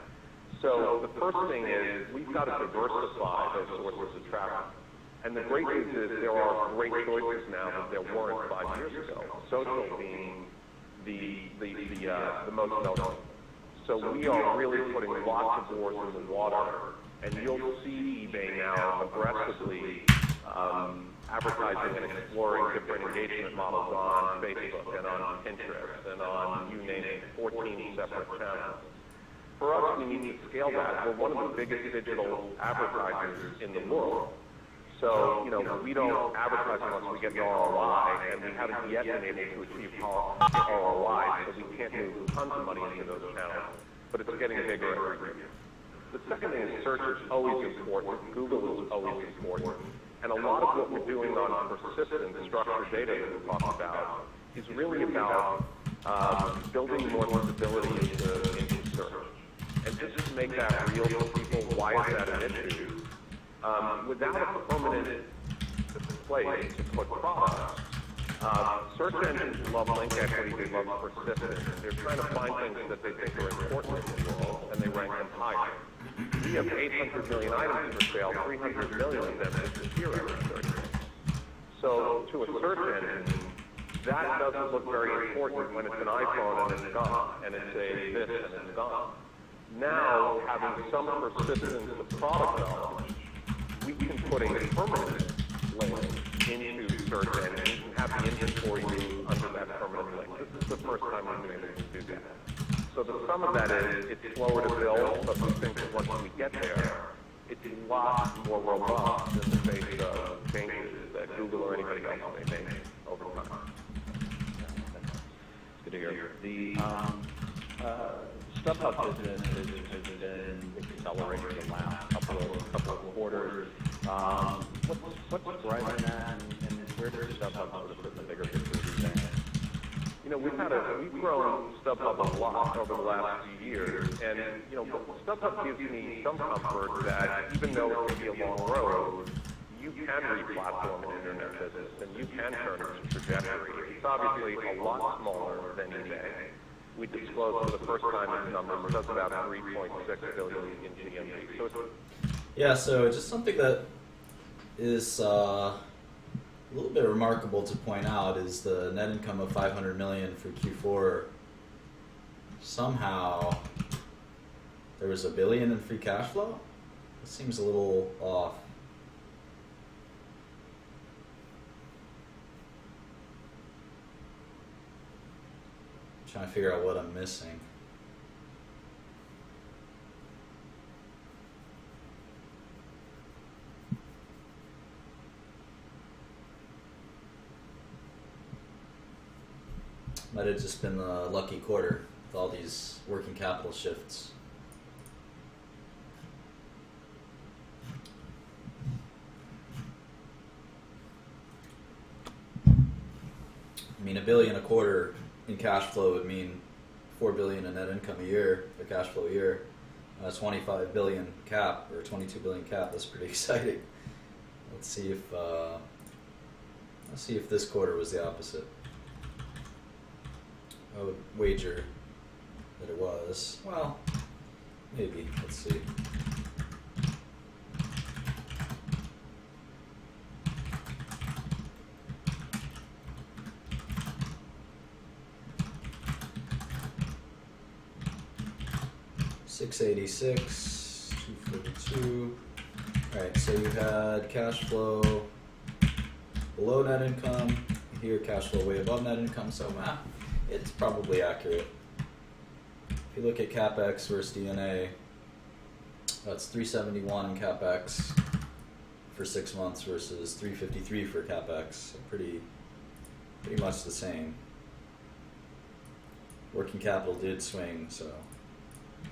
So the first thing is we've got to diversify those sources of traffic. And the great news is there are great choices now that there weren't 5 years ago. Social being the most notable. So we are really putting lots of oars in the water, and you'll see eBay now aggressively advertising and exploring different engagement models on Facebook and on Pinterest and on, you name it, 14 separate channels. For us, we need to scale that. We're one of the biggest digital advertisers in the world. So, we don't advertise unless we get the ROI, and we haven't yet been able to achieve ROI, so we can't move tons of money into those channels. But it's getting bigger every year. The second thing is search is always important. Google is always important. And a lot of what we're doing on persistent structured data that we talked about is really about building more visibility into search. And just to make that real for people, why is that an issue? Without a permanent place to put products, search engines love link equity, they love persistence. They're trying to find things that they think are important in the world, and they rank them higher. We have 800 million items for sale, 300 million of them disappear every search engine. So to a search engine, that doesn't look very important when it's an iPhone and it's gone, and it's a this and it's gone. Now, having some persistence of product knowledge, we can put a permanent link into search engines and have the inventory move under that permanent link. This is the first time we've been able to do that. So the sum of that is it's slower to build, but we think that once we get there, it's a lot more robust in the face of changes that Google or anybody else may make over time. It's good to hear. The StubHub business has been accelerating the last couple of quarters. What's driving that, and where does StubHub sort of fit in the bigger picture these days? We've grown StubHub a lot over the last few years, and StubHub gives me some comfort that even though it can be a long road, you can re-platform an internet business, and you can turn its trajectory. It's obviously a lot smaller than eBay. We disclosed for the first time its numbers. It does about $3.6 billion in GMV. So just something that is a little bit remarkable to point out is the net income of $500 million for Q4. Somehow there was $1 billion in free cash flow. It seems a little off. Trying to figure out what I'm missing. Might have just been the lucky quarter with all these working capital shifts. I mean, $1 billion a quarter in cash flow would mean $4 billion in net income a year, a cash flow a year, 25 billion cap or 22 billion cap. That's pretty exciting. Let's see if this quarter was the opposite. I would wager that it was. Well, maybe. Let's see. $686, $242. All right, so you had cash flow below net income. Here, cash flow way above net income. So, it's probably accurate. If you look at capex versus DNA, that's 371 in capex for 6 months versus 353 for capex. So pretty much the same. Working capital did swing, so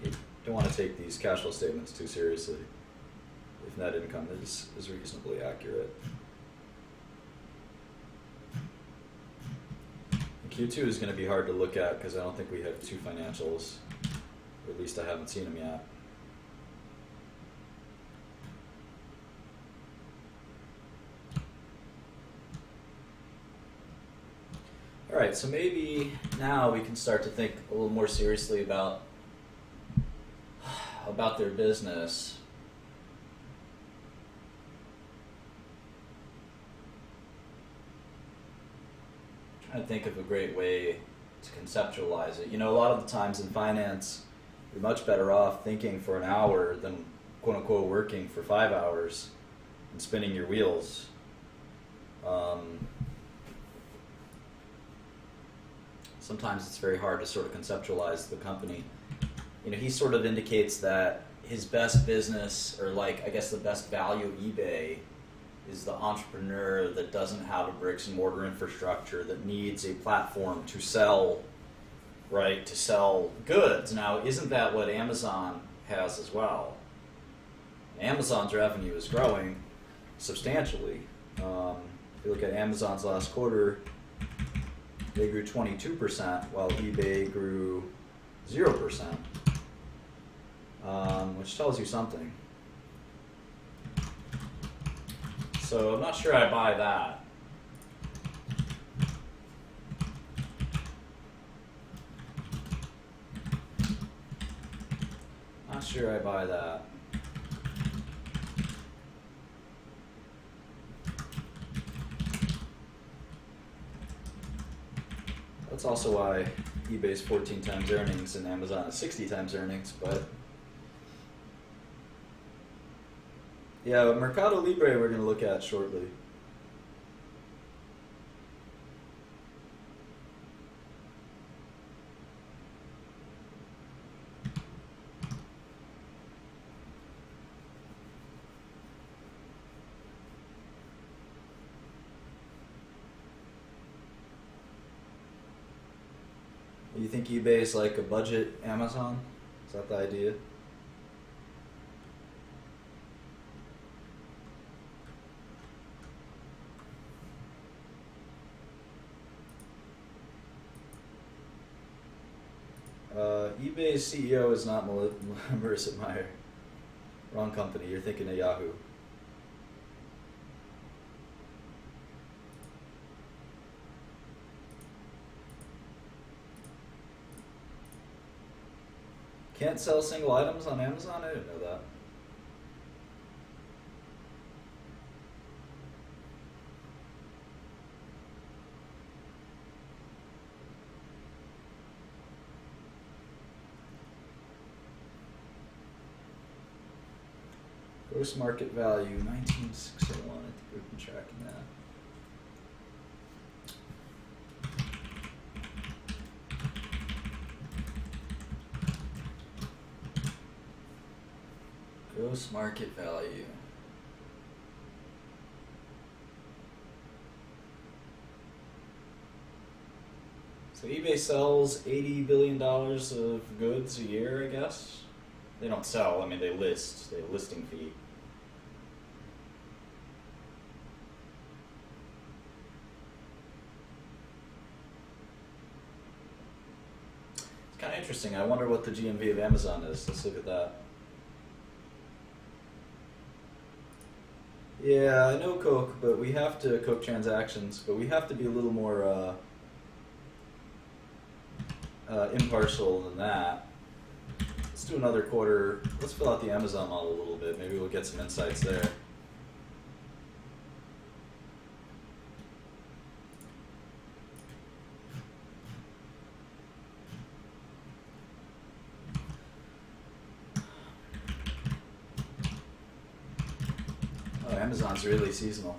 you don't want to take these cash flow statements too seriously if net income is reasonably accurate. Q2 is going to be hard to look at because I don't think we have two financials, or at least I haven't seen them yet. All right, so maybe now we can start to think a little more seriously about their business. I think of a great way to conceptualize it. You know, a lot of the times in finance, you're much better off thinking for an hour than quote unquote working for 5 hours and spinning your wheels. Sometimes it's very hard to sort of conceptualize the company. You know, he sort of indicates that his best business, or like, I guess the best value of eBay, is the entrepreneur that doesn't have a bricks and mortar infrastructure, that needs a platform to sell, right, to sell goods. Now, isn't that what Amazon has as well? Amazon's revenue is growing substantially. If you look at Amazon's last quarter, they grew 22%, while eBay grew 0%, which tells you something. So I'm not sure I buy that. Not sure I buy that. That's also why eBay's 14 times earnings and Amazon is 60 times earnings, but yeah, Mercado Libre we're going to look at shortly. You think eBay is like a budget Amazon? Is that the idea? eBay's CEO is not Marissa Mayer. Wrong company. You're thinking of Yahoo. Can't sell single items on Amazon? I didn't know that. Gross market value, 19,601. I think we've been tracking that. Gross market value. So eBay sells $80 billion of goods a year, I guess. They don't sell, I mean they list, they have a listing fee. It's kind of interesting. I wonder what the GMV of Amazon is. Let's look at that. Yeah, I know Coke, but we have to Coke transactions, but we have to be a little more impartial than that. Let's do another quarter. Let's fill out the Amazon model a little bit. Maybe we'll get some insights there. Oh, Amazon's really seasonal.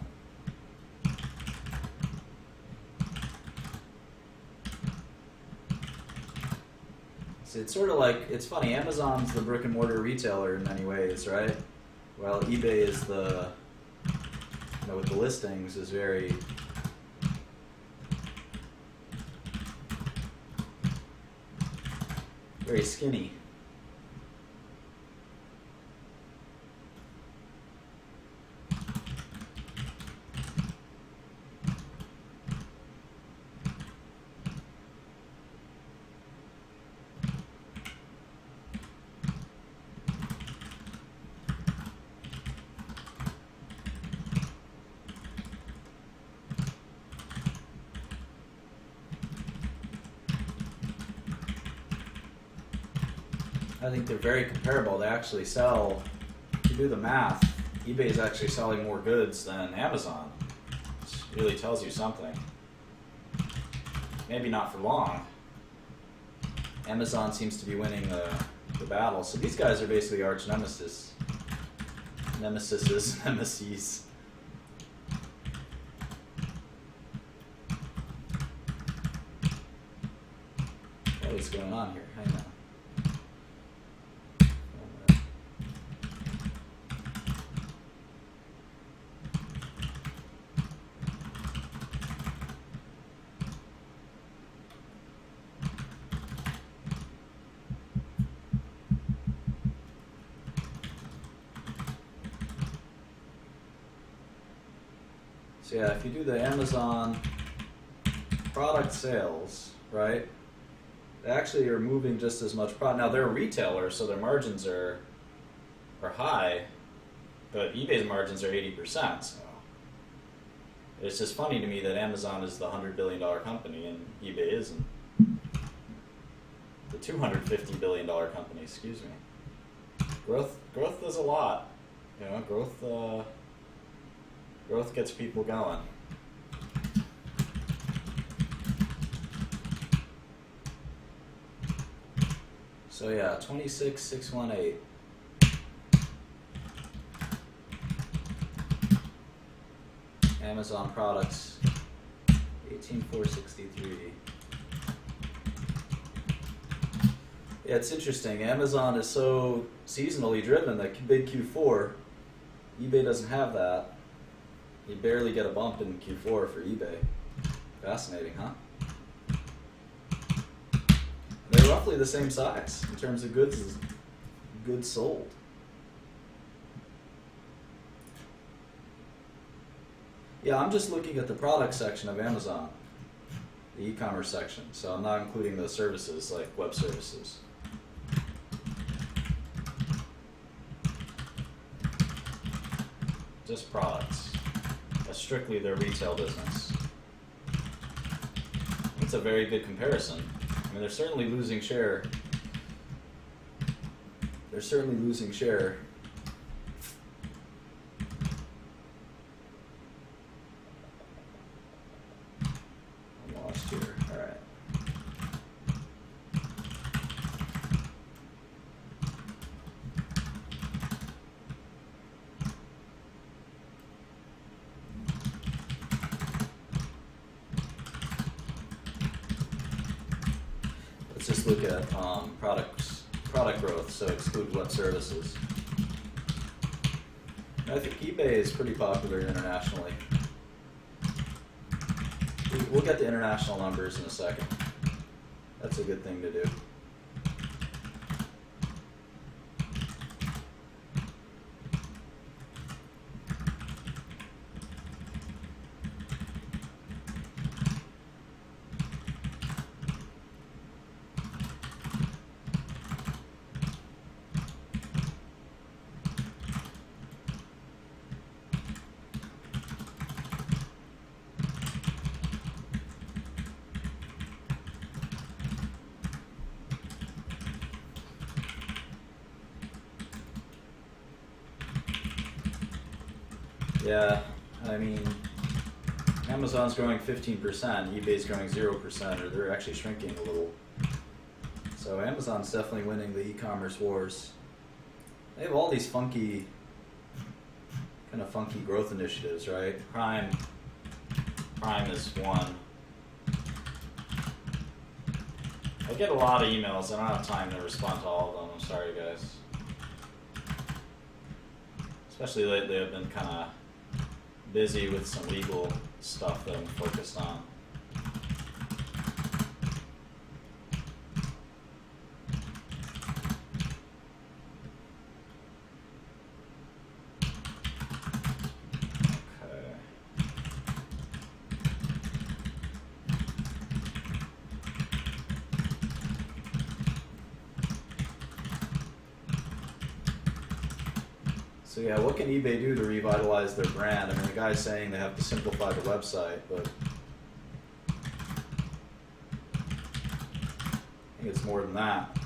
So it's sort of like, it's funny, Amazon's the brick and mortar retailer in many ways, right? While eBay is the, you know, with the listings is very skinny. I think they're very comparable. They actually sell, if you do the math, eBay is actually selling more goods than Amazon. Which really tells you something. Maybe not for long. Amazon seems to be winning the battle. So these guys are basically arch nemesis. Nemeses. What is going on here? Hang on. So yeah, if you do the Amazon product sales, right, they actually are moving just as much product. Now they're a retailer, so their margins are high, but eBay's margins are 80%. So it's just funny to me that Amazon is the $100 billion company and eBay isn't. The $250 billion company, excuse me. Growth does a lot. You know, growth gets people going. So yeah, 26,618. Amazon products, 18,463. Yeah, it's interesting. Amazon is so seasonally driven that big Q4, eBay doesn't have that. You barely get a bump in Q4 for eBay. Fascinating, huh? They're roughly the same size in terms of goods sold. Yeah, I'm just looking at the product section of Amazon, the e-commerce section, so I'm not including the services like web services. Just products. That's strictly their retail business. It's a very good comparison. I mean, they're certainly losing share. I'm lost here. All right. Let's just look at product growth, so exclude web services. I think eBay is pretty popular internationally. We'll get the international numbers in a second. That's a good thing to do. Yeah, I mean, Amazon's growing 15%, eBay's growing 0%, or they're actually shrinking a little. So Amazon's definitely winning the e-commerce wars. They have all these funky growth initiatives, right? Prime is one. I get a lot of emails. I don't have time to respond to all of them. I'm sorry, guys. Especially lately, I've been kind of busy with some legal stuff that I'm focused on. So yeah, what can eBay do to revitalize their brand? I mean, the guy's saying they have to simplify the website, but I think it's more than that.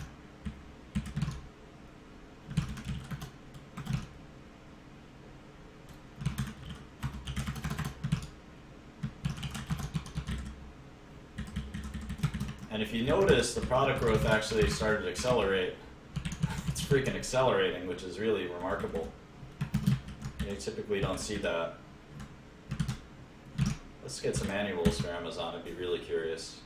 And if you notice, the product growth actually started to accelerate. It's freaking accelerating, which is really remarkable. You typically don't see that. Let's get some annuals for Amazon. I'd be really curious.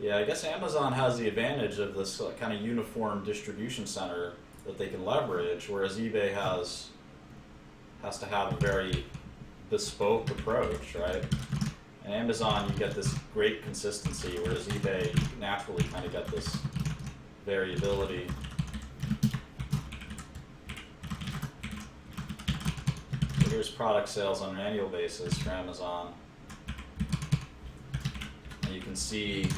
Yeah, I guess Amazon has the advantage of this kind of uniform distribution center that they can leverage, whereas eBay has to have a very bespoke approach, right? And Amazon, you get this great consistency, whereas eBay, you naturally kind of get this variability. Here's product sales on an annual basis for Amazon. And you can see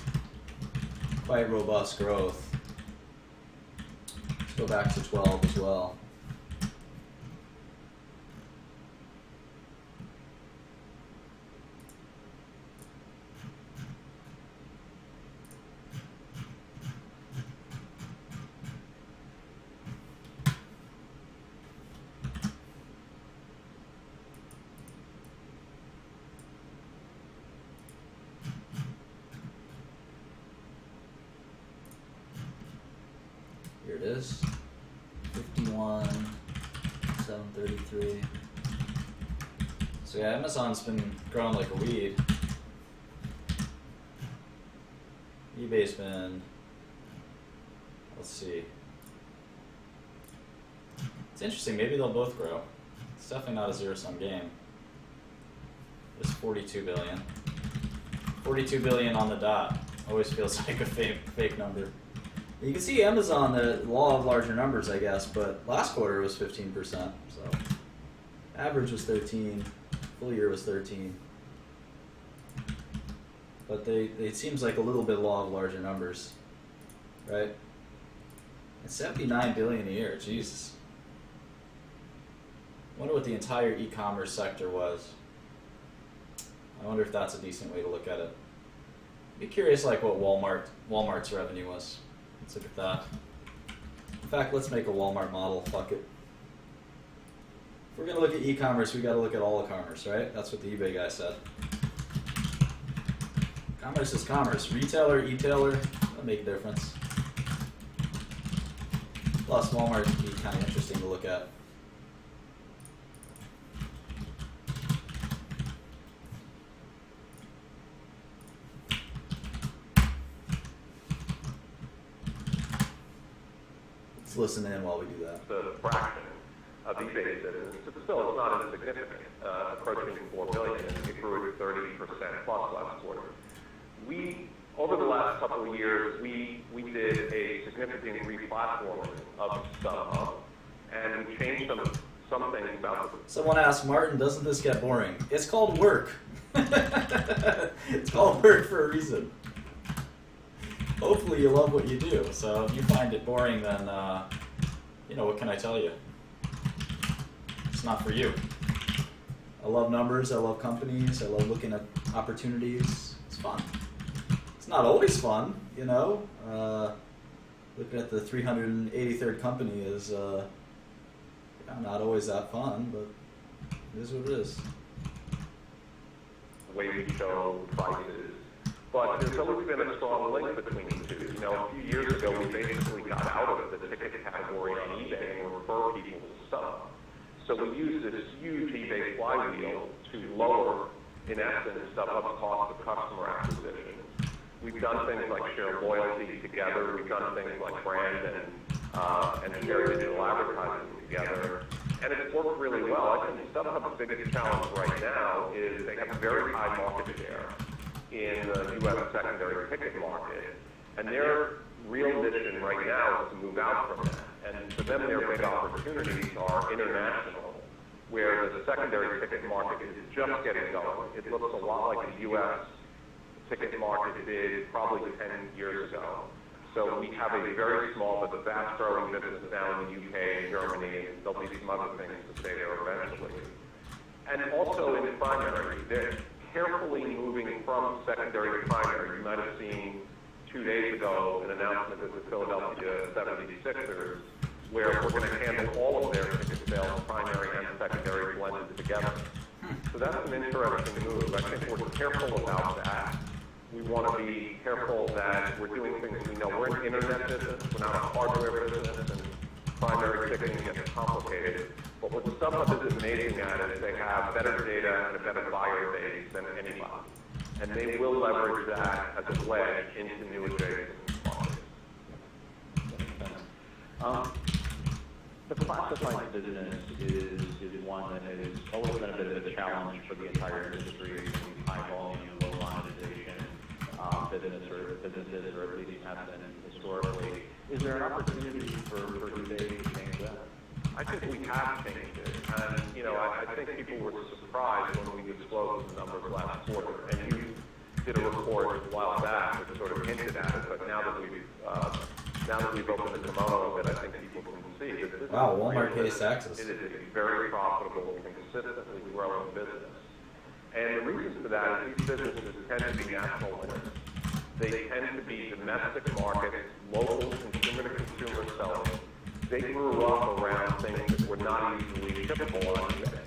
quite robust growth. Let's go back to 12 as well. Here it is, 51, 733. So yeah, Amazon's been growing like a weed. eBay's been, let's see. It's interesting, maybe they'll both grow. It's definitely not a zero-sum game. It's 42 billion. 42 billion on the dot. Always feels like a fake number. You can see Amazon, the law of larger numbers, I guess, but last quarter was 15%, so average was 13, full year was 13. But it seems like a little bit law of larger numbers, right? And 79 billion a year, Jesus. I wonder what the entire e-commerce sector was. I wonder if that's a decent way to look at it. Be curious, like what Walmart's revenue was. Let's look at that. In fact, let's make a Walmart model. Fuck it. If we're going to look at e-commerce, we got to look at all e-commerce, right? That's what the eBay guy said. Commerce is commerce. Retailer, e-tailer, that'll make a difference. Plus, Walmart can be kind of interesting to look at. Let's listen in while we do that. The fraction of eBay's business, still it's not insignificant, approaching 4 billion, and it grew at 30% plus last quarter. Over the last couple of years, we did a significant replatforming of StubHub, and we changed some things about it. Someone asked, Martin, doesn't this get boring? It's called work. It's called work for a reason. Hopefully you love what you do. So if you find it boring, then, what can I tell you? It's not for you. I love numbers. I love companies. I love looking at opportunities. It's fun. It's not always fun, Looking at the 383rd company is Not always that fun, but it is what it is. The way we show prices. But there's always been a strong link between the two. You know, a few years ago, we basically got out of the ticket category on eBay and refer people to StubHub. So we use this huge eBay flywheel to lower, in essence, StubHub's cost of customer acquisition. We've done things like share loyalty together. We've done things like brand and share digital advertising together. And it's worked really well. I think StubHub's biggest challenge right now is they have very high market share in the U.S. secondary ticket market. And their real mission right now is to move out from that. And for them, their big opportunities are international, where the secondary ticket market is just getting going. It looks a lot like the U.S. ticket market did probably 10 years ago. So we have a very small but fast growing business now in the UK and Germany, and there'll be some other things to say there eventually. And also in primary, they're carefully moving from secondary to primary. You might have seen 2 days ago an announcement with the Philadelphia 76ers where we're going to handle all of their ticket sales, primary and secondary, blended together. So that's an interesting move. I think we're careful about that. We want to be careful that we're doing things we know. We're an internet business, we're not a hardware business, and primary ticketing gets complicated. But what StubHub is amazing at is they have better data and a better buyer base than anybody. And they will leverage that as a wedge into new adjacent markets. The classified business is one that has always been a bit of a challenge for the entire industry. High volume, low monetization businesses, or at least have been historically. Is there an opportunity for eBay to change that? I think we have changed it. And, you know, I think people were surprised when we disclosed the numbers last quarter. And you did a report a while back that sort of hinted at it, but now that we've opened the kimono of it, I think people can see that this Wow, Walmart pays taxes. It is a very profitable, consistently growing business. And the reason for that is these businesses tend to be national winners. They tend to be domestic markets, local consumer-to-consumer selling. They grew up around things that were not easily shippable on eBay.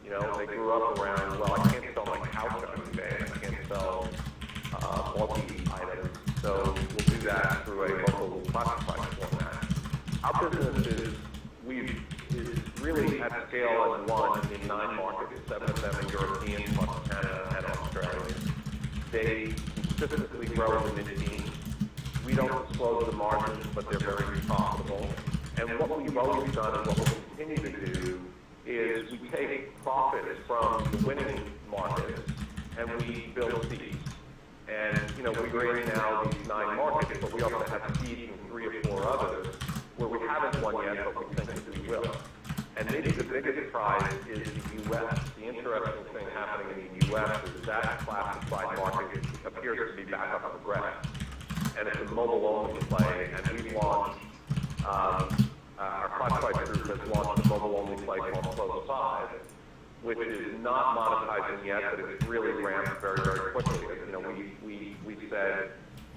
You know, they grew up around, well, I can't sell my couch on eBay, and I can't sell bulky items. So we'll do that through a local classified format. Our business is really at scale and won in 9 markets, 7 of them European, plus Canada and Australia. They consistently grow in the mid-teens. We don't disclose the margins, but they're very profitable. And what we've always done and what we'll continue to do is we take profits from the winning markets and we build seeds. And, you know, we raise now these 9 markets, but we also have seeds in 3 or 4 others where we haven't won yet, but we think that we will. And maybe the biggest prize is the U.S. The interesting thing happening in the U.S. is that classified market appears to be back up for grabs. And it's a mobile-only play, and we've launched, our classified group has launched a mobile-only play called Close 5, which is not monetizing yet, but it's really ramped very, very quickly. You know, we said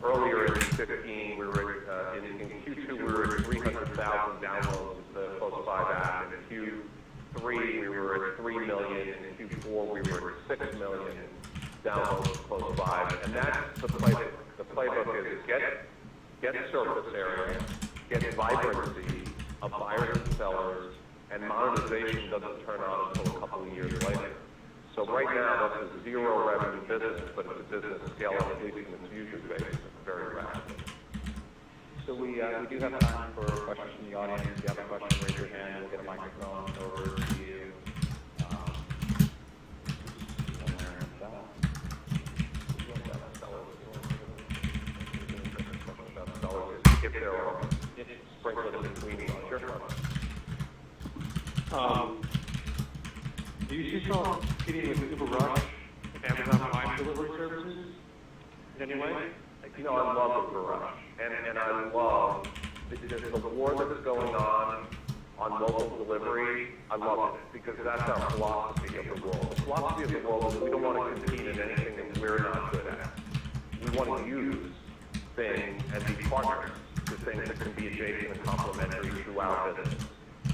earlier in 2015, we were in Q2 we were at 300,000 downloads of the Close 5 app. In Q3 we were at 3 million. In Q4 we were at 6 million downloads of Close 5. And that's the playbook. The playbook is get surface area, get vibrancy of buyers and sellers, and monetization doesn't turn on until a couple of years later. So right now, that's a zero revenue business, but it's a business scaling, at least in its user base, very rapidly. So we do have time for questions from the audience. If you have a question, raise your hand. We'll get a microphone over to you. If there are sprinkled in between, sure. Do you see yourself competing with Uber Rush, Amazon Prime delivery services in any way? You know, I love Uber Rush, and I love the war that's going on local delivery. I love it because that's our philosophy of the world. The philosophy of the world is we don't want to compete in anything that we're not good at. We want to use things and be partners to things that can be adjacent and complementary to our business.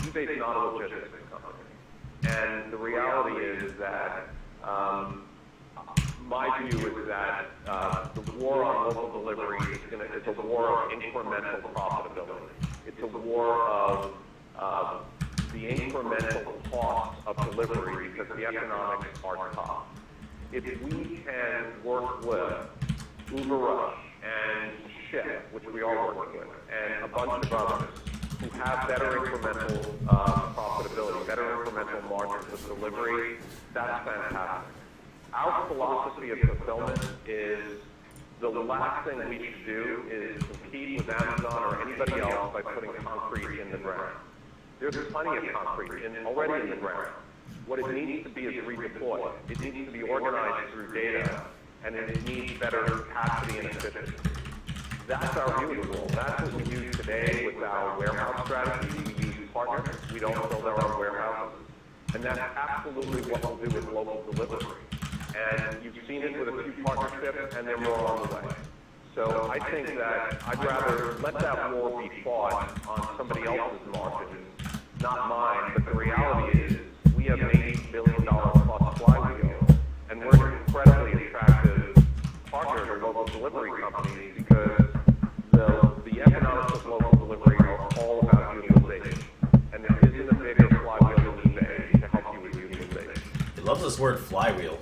eBay is not a logistics company. And the reality is that my view is that the war on local delivery is a war of incremental profitability. It's a war of the incremental cost of delivery because the economics are tough. If we can work with Uber and Ship, which we are working with, and a bunch of others who have better incremental profitability, better incremental margins of delivery, that's fantastic. Our philosophy of fulfillment is the last thing we should do is compete with Amazon or anybody else by putting concrete in the ground. There's plenty of concrete already in the ground. What it needs to be is redeployed. It needs to be organized through data, and it needs better capacity and efficiency. That's our view of the world. That's what we do today with our warehouse strategy. We use partners. We don't build our own warehouses. And that's absolutely what we'll do with local delivery. And you've seen it with a few partnerships, and they're more on the way. So I think that I'd rather let that war be fought on somebody else's margins, not mine. But the reality is we have an $80 billion plus flywheel, and we're an incredibly attractive partner to local delivery companies because the economics of local delivery are all about utilization. And there isn't a bigger flywheel than eBay to help you with utilization. He loves this word flywheel.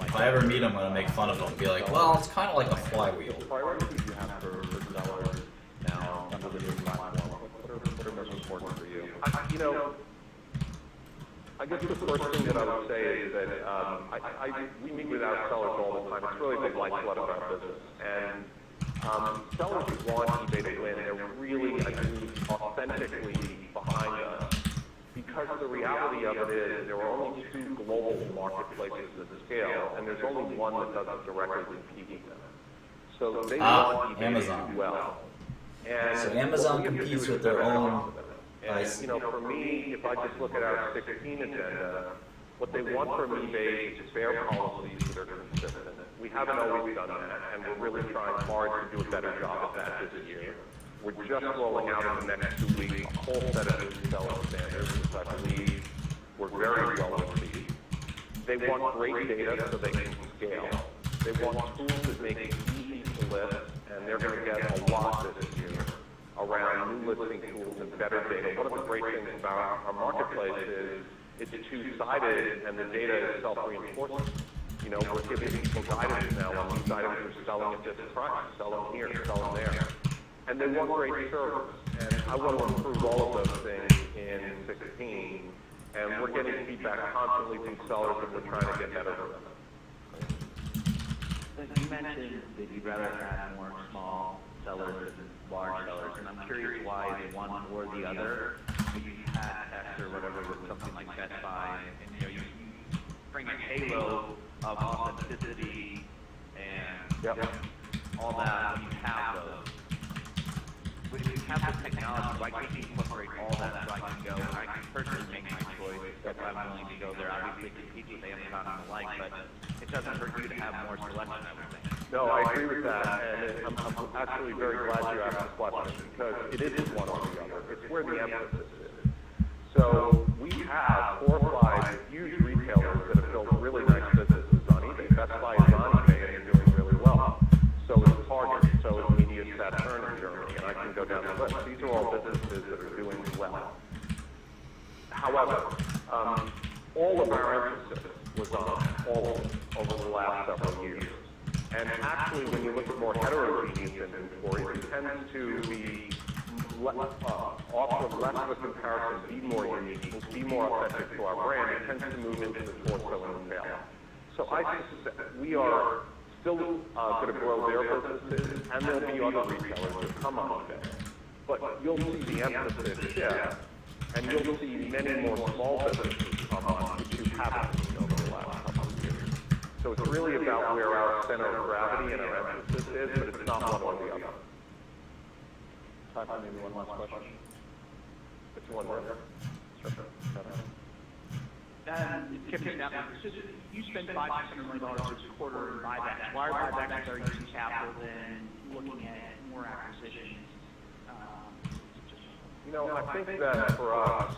If I ever meet him, I'm going to make fun of him and be like, well, it's kind of like a flywheel. Priorities you have for sellers now under the new platform, what are most important for you? I guess the first thing that I would say is that we meet with our sellers all the time. It's really the lifeblood of our business. And sellers want eBay to win. They're really, I believe, authentically behind us. Because the reality of it is there are only two global marketplaces at scale, and there's only one that doesn't directly compete with them. So they want eBay Amazon. to do well. And So Amazon competes with their own. And, for me, if I just look at our 16 agenda, what they want from eBay is fair policies that are consistent. We haven't always done that, and we're really trying hard to do a better job at that this year. We're just rolling out in the next 2 weeks a whole set of new seller standards, which I believe we're very well received. They want great data so they can scale. They want tools that make it easy to list, and they're going to get a lot this year around new listing tools and better data. One of the great things about our marketplace is it's two-sided, and the data is self-reinforcing. We're giving people guidance now on these items are selling at this price, sell them here, sell them there. And they want great service. And I want to improve all of those things in 16. And we're getting feedback constantly from sellers that we're trying to get better for them. You mentioned that you'd rather have more small sellers than large sellers, and I'm curious why one or the other. You had tests or whatever with something like Best Buy, and you bring a halo of authenticity and all that when you have those. When you have the technology, why can't you incorporate all that so I can go? I can personally make my choice if I'm willing to go there. Obviously, compete with Amazon and the like, but it doesn't hurt you to have more selection, I would think. No, I agree with that, and I'm actually very glad you asked this question because it isn't one or the other. It's where the emphasis is. So we have 4 or 5 huge retailers that have built really nice businesses on eBay. Best Buy is on eBay and they're doing really well. So is Target, so is Mediaset in Germany, and I can go down the list. These are all businesses that are doing well. However, all of our emphasis was on all over the last several years. And actually, when you look at more heterogeneous inventory, it tends to be offer less of a comparison, be more unique, be more authentic to our brand. It tends to move into the torso and the tail. So I suspect we are still going to grow their businesses, and there'll be other retailers that come on eBay. But you'll see the emphasis shift, and you'll see many more small businesses come on, which you haven't seen over the last couple of years. So it's really about where our center of gravity and our emphasis is, but it's not one or the other. Time for maybe one last question. It's one more. Sure. Kevin, you spend $500 million this quarter in buybacks. Why are buybacks better use of capital than looking at more acquisitions? You know, I think that for us,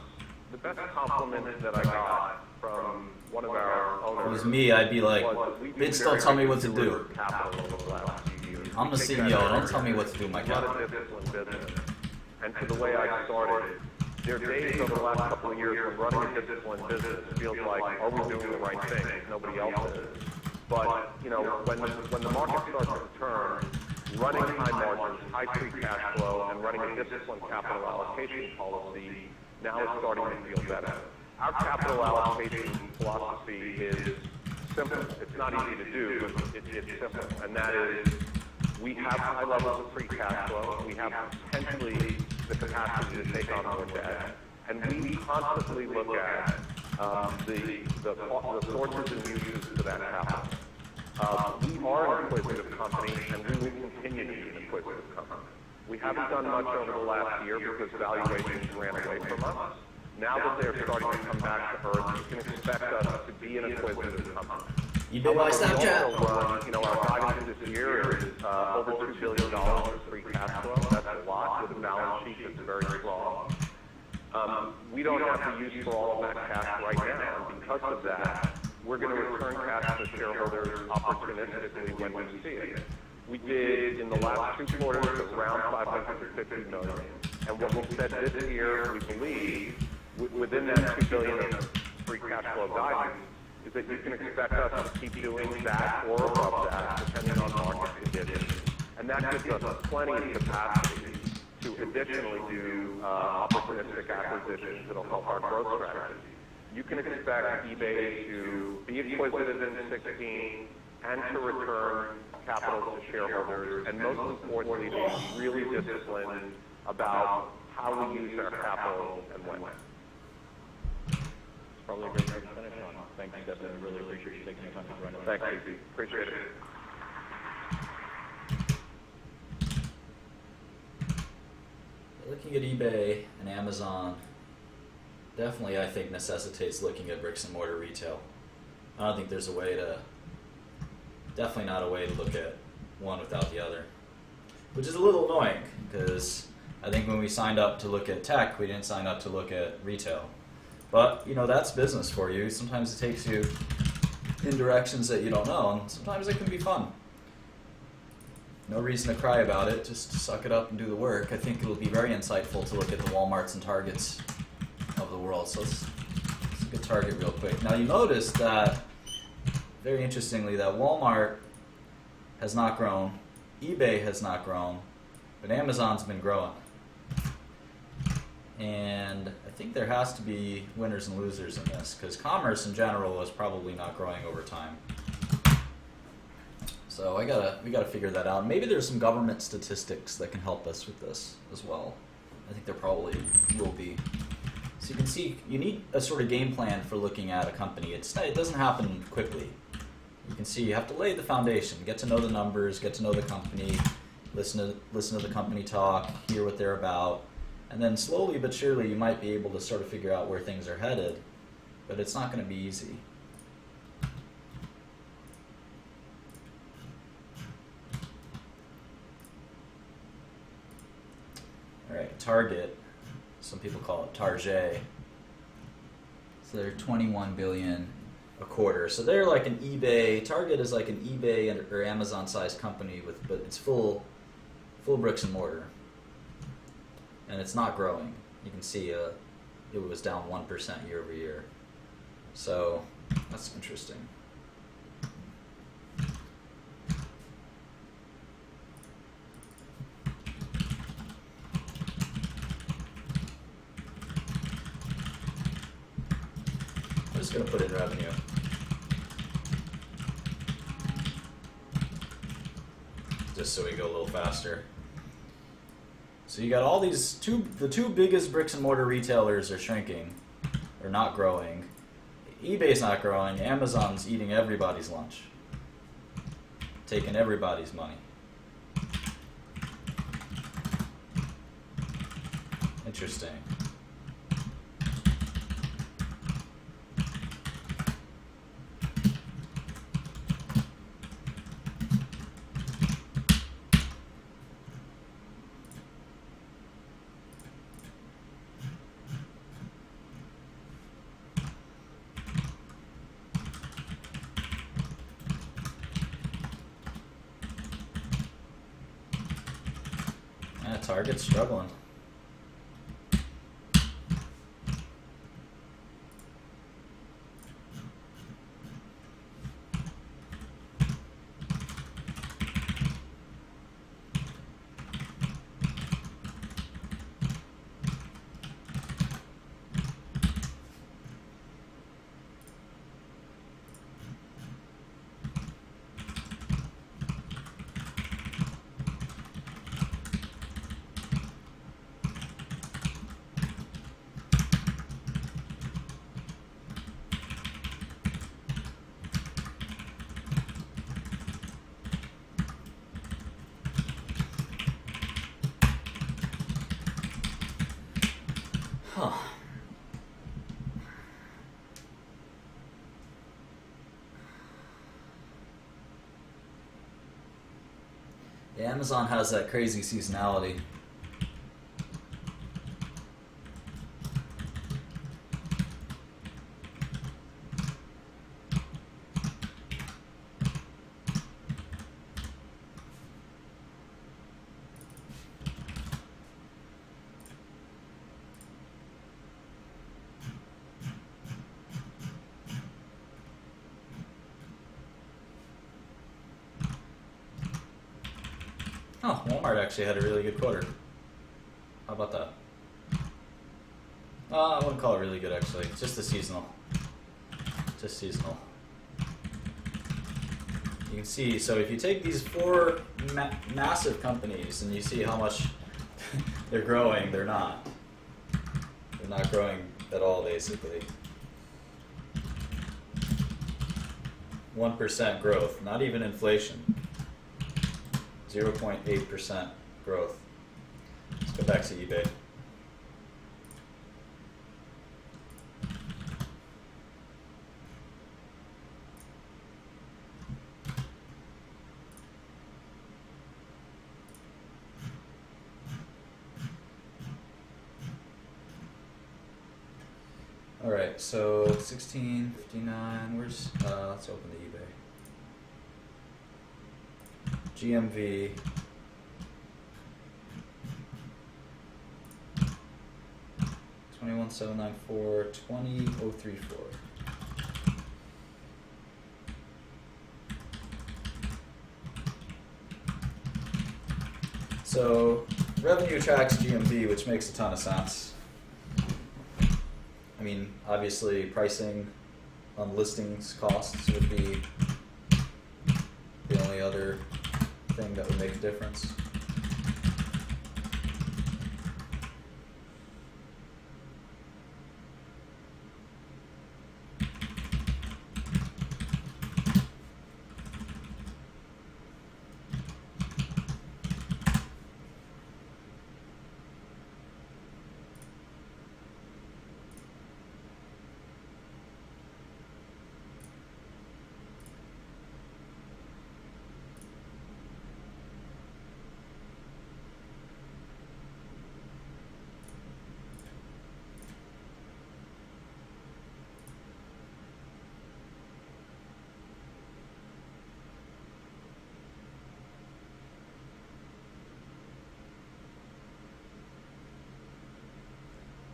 the best compliment that I got from one of our If it owners was me, I'd be like, was, "We've been Vince, don't very tell me good what to stewards do. of capital over the last few years. I'm the We take CEO, that don't very tell me what to seriously. do with my It's not capital. a disciplined business. And to the way I started, there are days over the last couple of years when running a disciplined business feels like, are we doing the right thing? Nobody else is. But, you know, when the market starts to turn, running high margins, high free cash flow, and running a disciplined capital allocation policy now is starting to feel better. Our capital allocation philosophy is simple. It's not easy to do, but it's simple. And that is, we have high levels of free cash flow. We have potentially the capacity to take on more debt. And we constantly look at the sources and uses for that capital. We are an acquisitive company, and we will continue to be an acquisitive company. We haven't done much over the last year because valuations ran away from us. Now that they're starting to come back to earth, you can expect us to be an acquisitive company. You know my We Snapchat. also run, you know, our guidance this year is over $2 billion of free cash flow. That's a lot with a balance sheet that's very strong. We don't have to use for all of that cash right now, and because of that, we're going to return cash to shareholders opportunistically when we see it. We did in the last 2 quarters around $550 million, and what we said this year, we believe, within that $2 billion of free cash flow guidance, is that you can expect us to keep doing that or above that, depending on market conditions. And that gives us plenty of capacity to additionally do opportunistic acquisitions that will help our growth strategy. You can expect eBay to be acquisitive in 2016 and to return capital to shareholders, and most importantly, to be really disciplined about how we use our capital and when. Probably a great note to finish on. Thanks, Devin. I really appreciate you taking the time to run it. Thanks, Steve. Appreciate it. Looking at eBay and Amazon definitely, I think, necessitates looking at bricks and mortar retail. I don't think there's a way to, definitely not a way to look at one without the other, which is a little annoying because I think when we signed up to look at tech, we didn't sign up to look at retail. But, you know, that's business for you. Sometimes it takes you in directions that you don't know, and sometimes it can be fun. No reason to cry about it, just suck it up and do the work. I think it'll be very insightful to look at the Walmarts and Targets of the world. So let's look at Target real quick. Now you notice that, very interestingly, that Walmart has not grown, eBay has not grown, but Amazon's been growing. And I think there has to be winners and losers in this, because commerce in general is probably not growing over time. So we gotta figure that out. Maybe there's some government statistics that can help us with this as well. I think there probably will be. So you can see you need a sort of game plan for looking at a company. It doesn't happen quickly. You can see you have to lay the foundation, get to know the numbers, get to know the company, listen to the company talk, hear what they're about, and then slowly but surely you might be able to sort of figure out where things are headed. But it's not going to be easy. All right, Target. Some people call it Target. So they're 21 billion a quarter. So they're like an eBay. Target is like an eBay or Amazon-sized company but it's full bricks and mortar, and it's not growing. You can see it was down 1% year over year. So that's interesting. I'm just going to put in revenue. Just so we go a little faster. So you got all these the two biggest bricks and mortar retailers are shrinking, or not growing. eBay's not growing. Amazon's eating everybody's lunch, taking everybody's money. Interesting. Yeah, Target's struggling. Huh. Yeah, Amazon has that crazy seasonality. Oh, Walmart actually had a really good quarter. How about that? I wouldn't call it really good actually. It's just a seasonal. Just seasonal. You can see, so if you take these four massive companies and you see how much they're growing, they're not. They're not growing at all, basically. 1% growth, not even inflation. 0.8% growth. Let's go back to eBay. All right, so 1659. Where's? Let's open the eBay. GMV. $21,794, $20,034. So revenue tracks GMV, which makes a ton of sense. I mean, obviously pricing on listings costs would be the only other thing that would make a difference.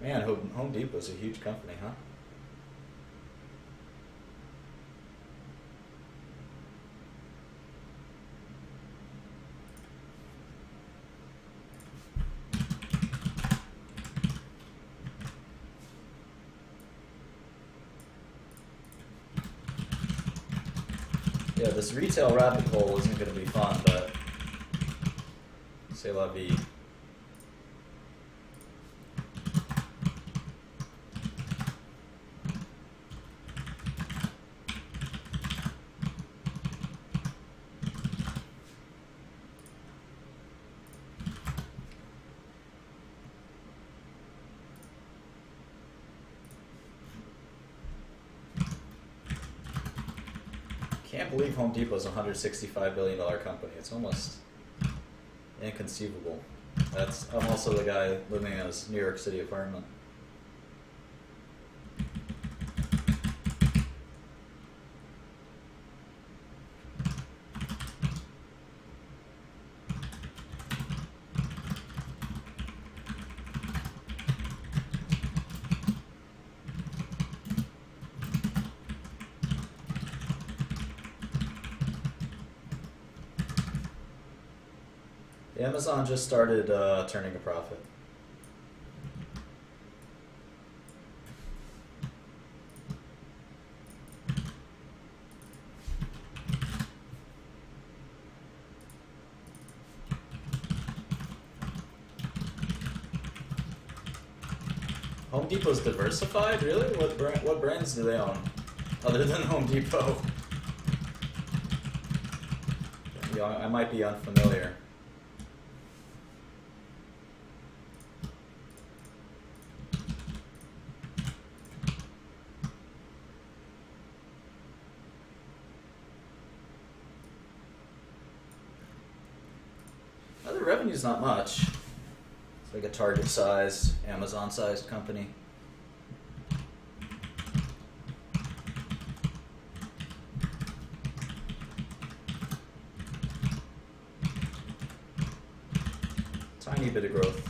Man, Home Depot's a huge company, huh? Yeah, this retail rabbit hole isn't going to be fun, but c'est la vie. Can't believe Home Depot is a $165 billion company. It's almost inconceivable. I'm also the guy living in a New York City apartment. Amazon just started turning a profit. Home Depot's diversified, really? What brands do they own, other than Home Depot? Yeah, I might be unfamiliar. Well, the revenue's not much. It's like a Target-sized, Amazon-sized company. Tiny bit of growth.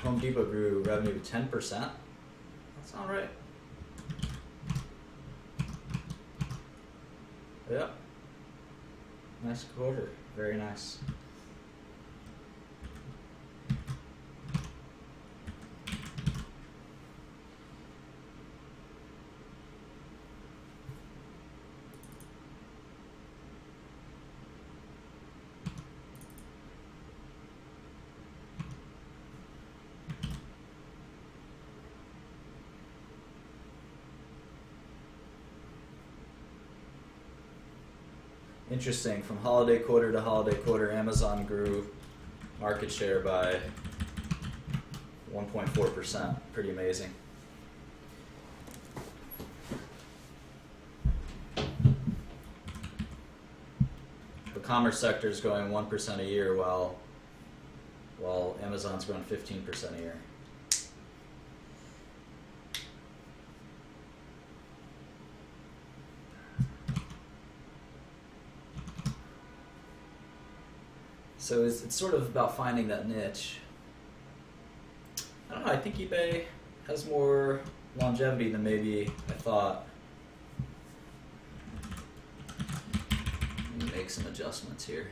Home Depot grew revenue 10%. That's not right. Yep. Nice quarter. Very nice. Interesting. From holiday quarter to holiday quarter, Amazon grew market share by 1.4%. Pretty amazing. The commerce sector is growing 1% a year, while Amazon's growing 15% a year. So it's sort of about finding that niche. I don't know, I think eBay has more longevity than maybe I thought. Let me make some adjustments here.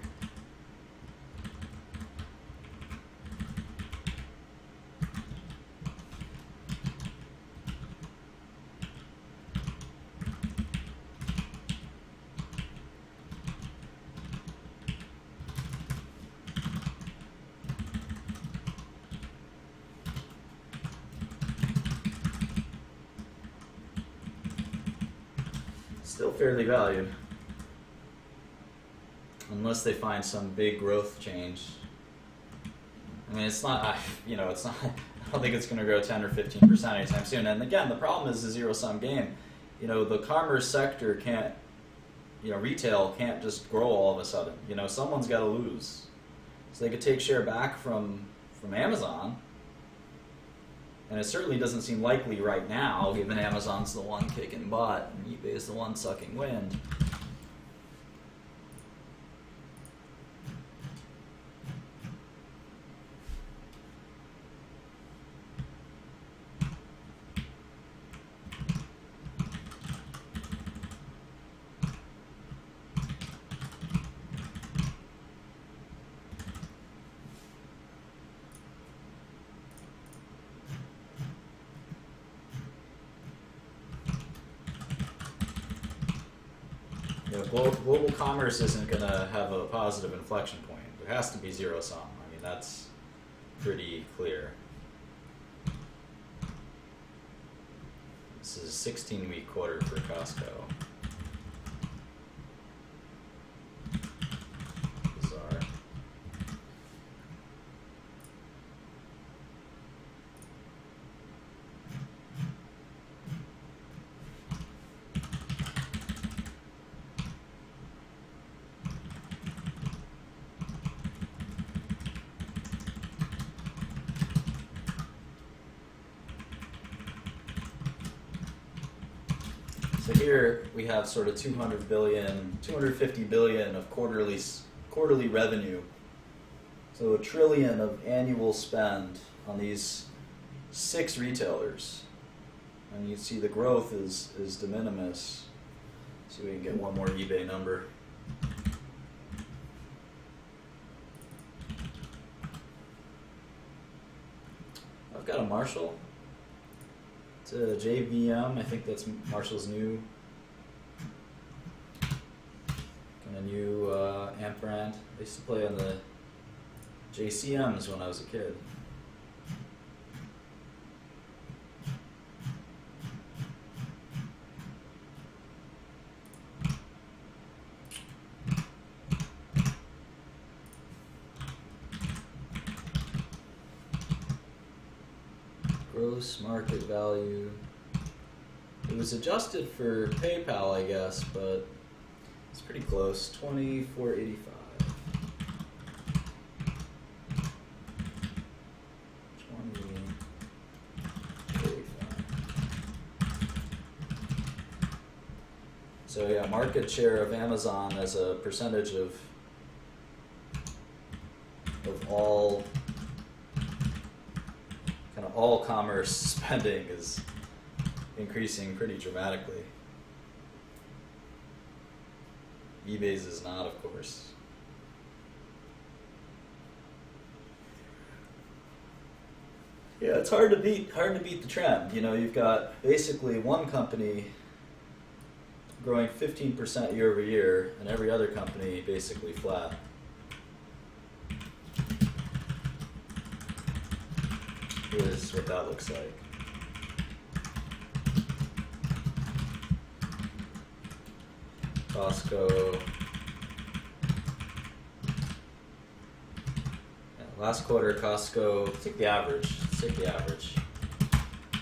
still fairly valued. Unless they find some big growth change. I mean, it's not, it's not, I don't think it's going to grow 10 or 15% anytime soon. And again, the problem is the zero-sum game. The commerce sector can't, retail can't just grow all of a sudden. Someone's got to lose. So they could take share back from Amazon. And it certainly doesn't seem likely right now, given Amazon's the one kicking butt and eBay is the one sucking wind. Global commerce isn't going to have a positive inflection point. There has to be zero sum. I mean, that's pretty clear. This is a 16-week quarter for Costco. Bizarre. So here we have sort of 250 billion of quarterly revenue. So $1 trillion of annual spend on these 6 retailers. And you see the growth is de minimis. See if we can get one more eBay number. I've got a Marshall. It's a JVM. I think that's Marshall's new amp brand. I used to play on the JCMs when I was a kid. Gross market value. It was adjusted for PayPal, I guess, but it's pretty close. 24.85. 20.85. So yeah, market share of Amazon as a percentage of all all commerce spending is increasing pretty dramatically. eBay's is not, of course. Yeah, it's hard to beat the trend. You've got basically one company growing 15% year over year, and every other company basically flat. Here's what that looks like. Costco. Yeah, last quarter, Costco. Let's take the average.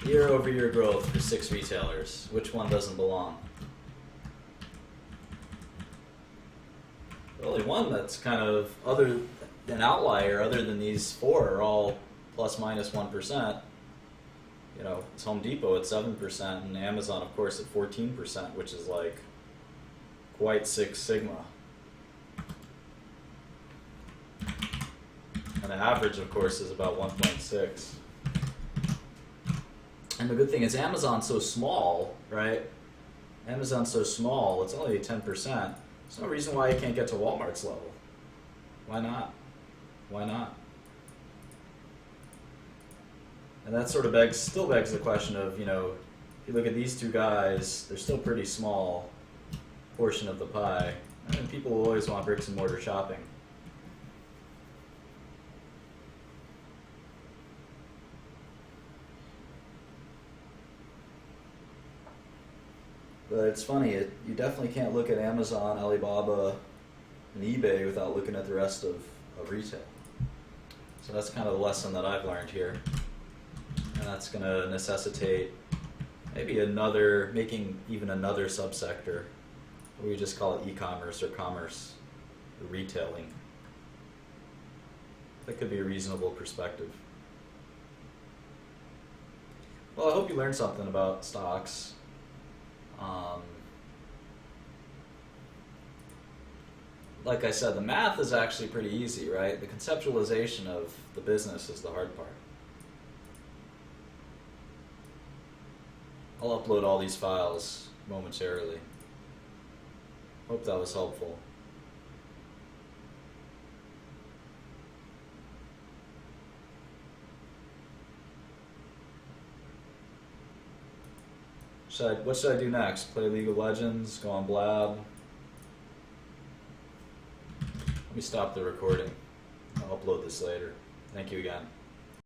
Year over year growth for 6 retailers. Which one doesn't belong? The only one that's kind of an outlier, other than these 4, are all plus minus 1%. It's Home Depot at 7%, and Amazon, of course, at 14%, which is like quite Six Sigma. And the average, of course, is about 1.6. And the good thing is Amazon's so small, right? Amazon's so small, it's only 10%. There's no reason why you can't get to Walmart's level. Why not? And that sort of still begs the question of, if you look at these two guys, they're still pretty small portion of the pie. And people will always want bricks and mortar shopping. But it's funny, you definitely can't look at Amazon, Alibaba, and eBay without looking at the rest of retail. So that's kind of the lesson that I've learned here. And that's going to necessitate maybe making even another subsector. We just call it e-commerce or commerce or retailing. That could be a reasonable perspective. Well, I hope you learned something about stocks. Like I said, the math is actually pretty easy, right? The conceptualization of the business is the hard part. I'll upload all these files momentarily. Hope that was helpful. What should I do next? Play League of Legends? Go on Blab? Let me stop the recording. I'll upload this later. Thank you again.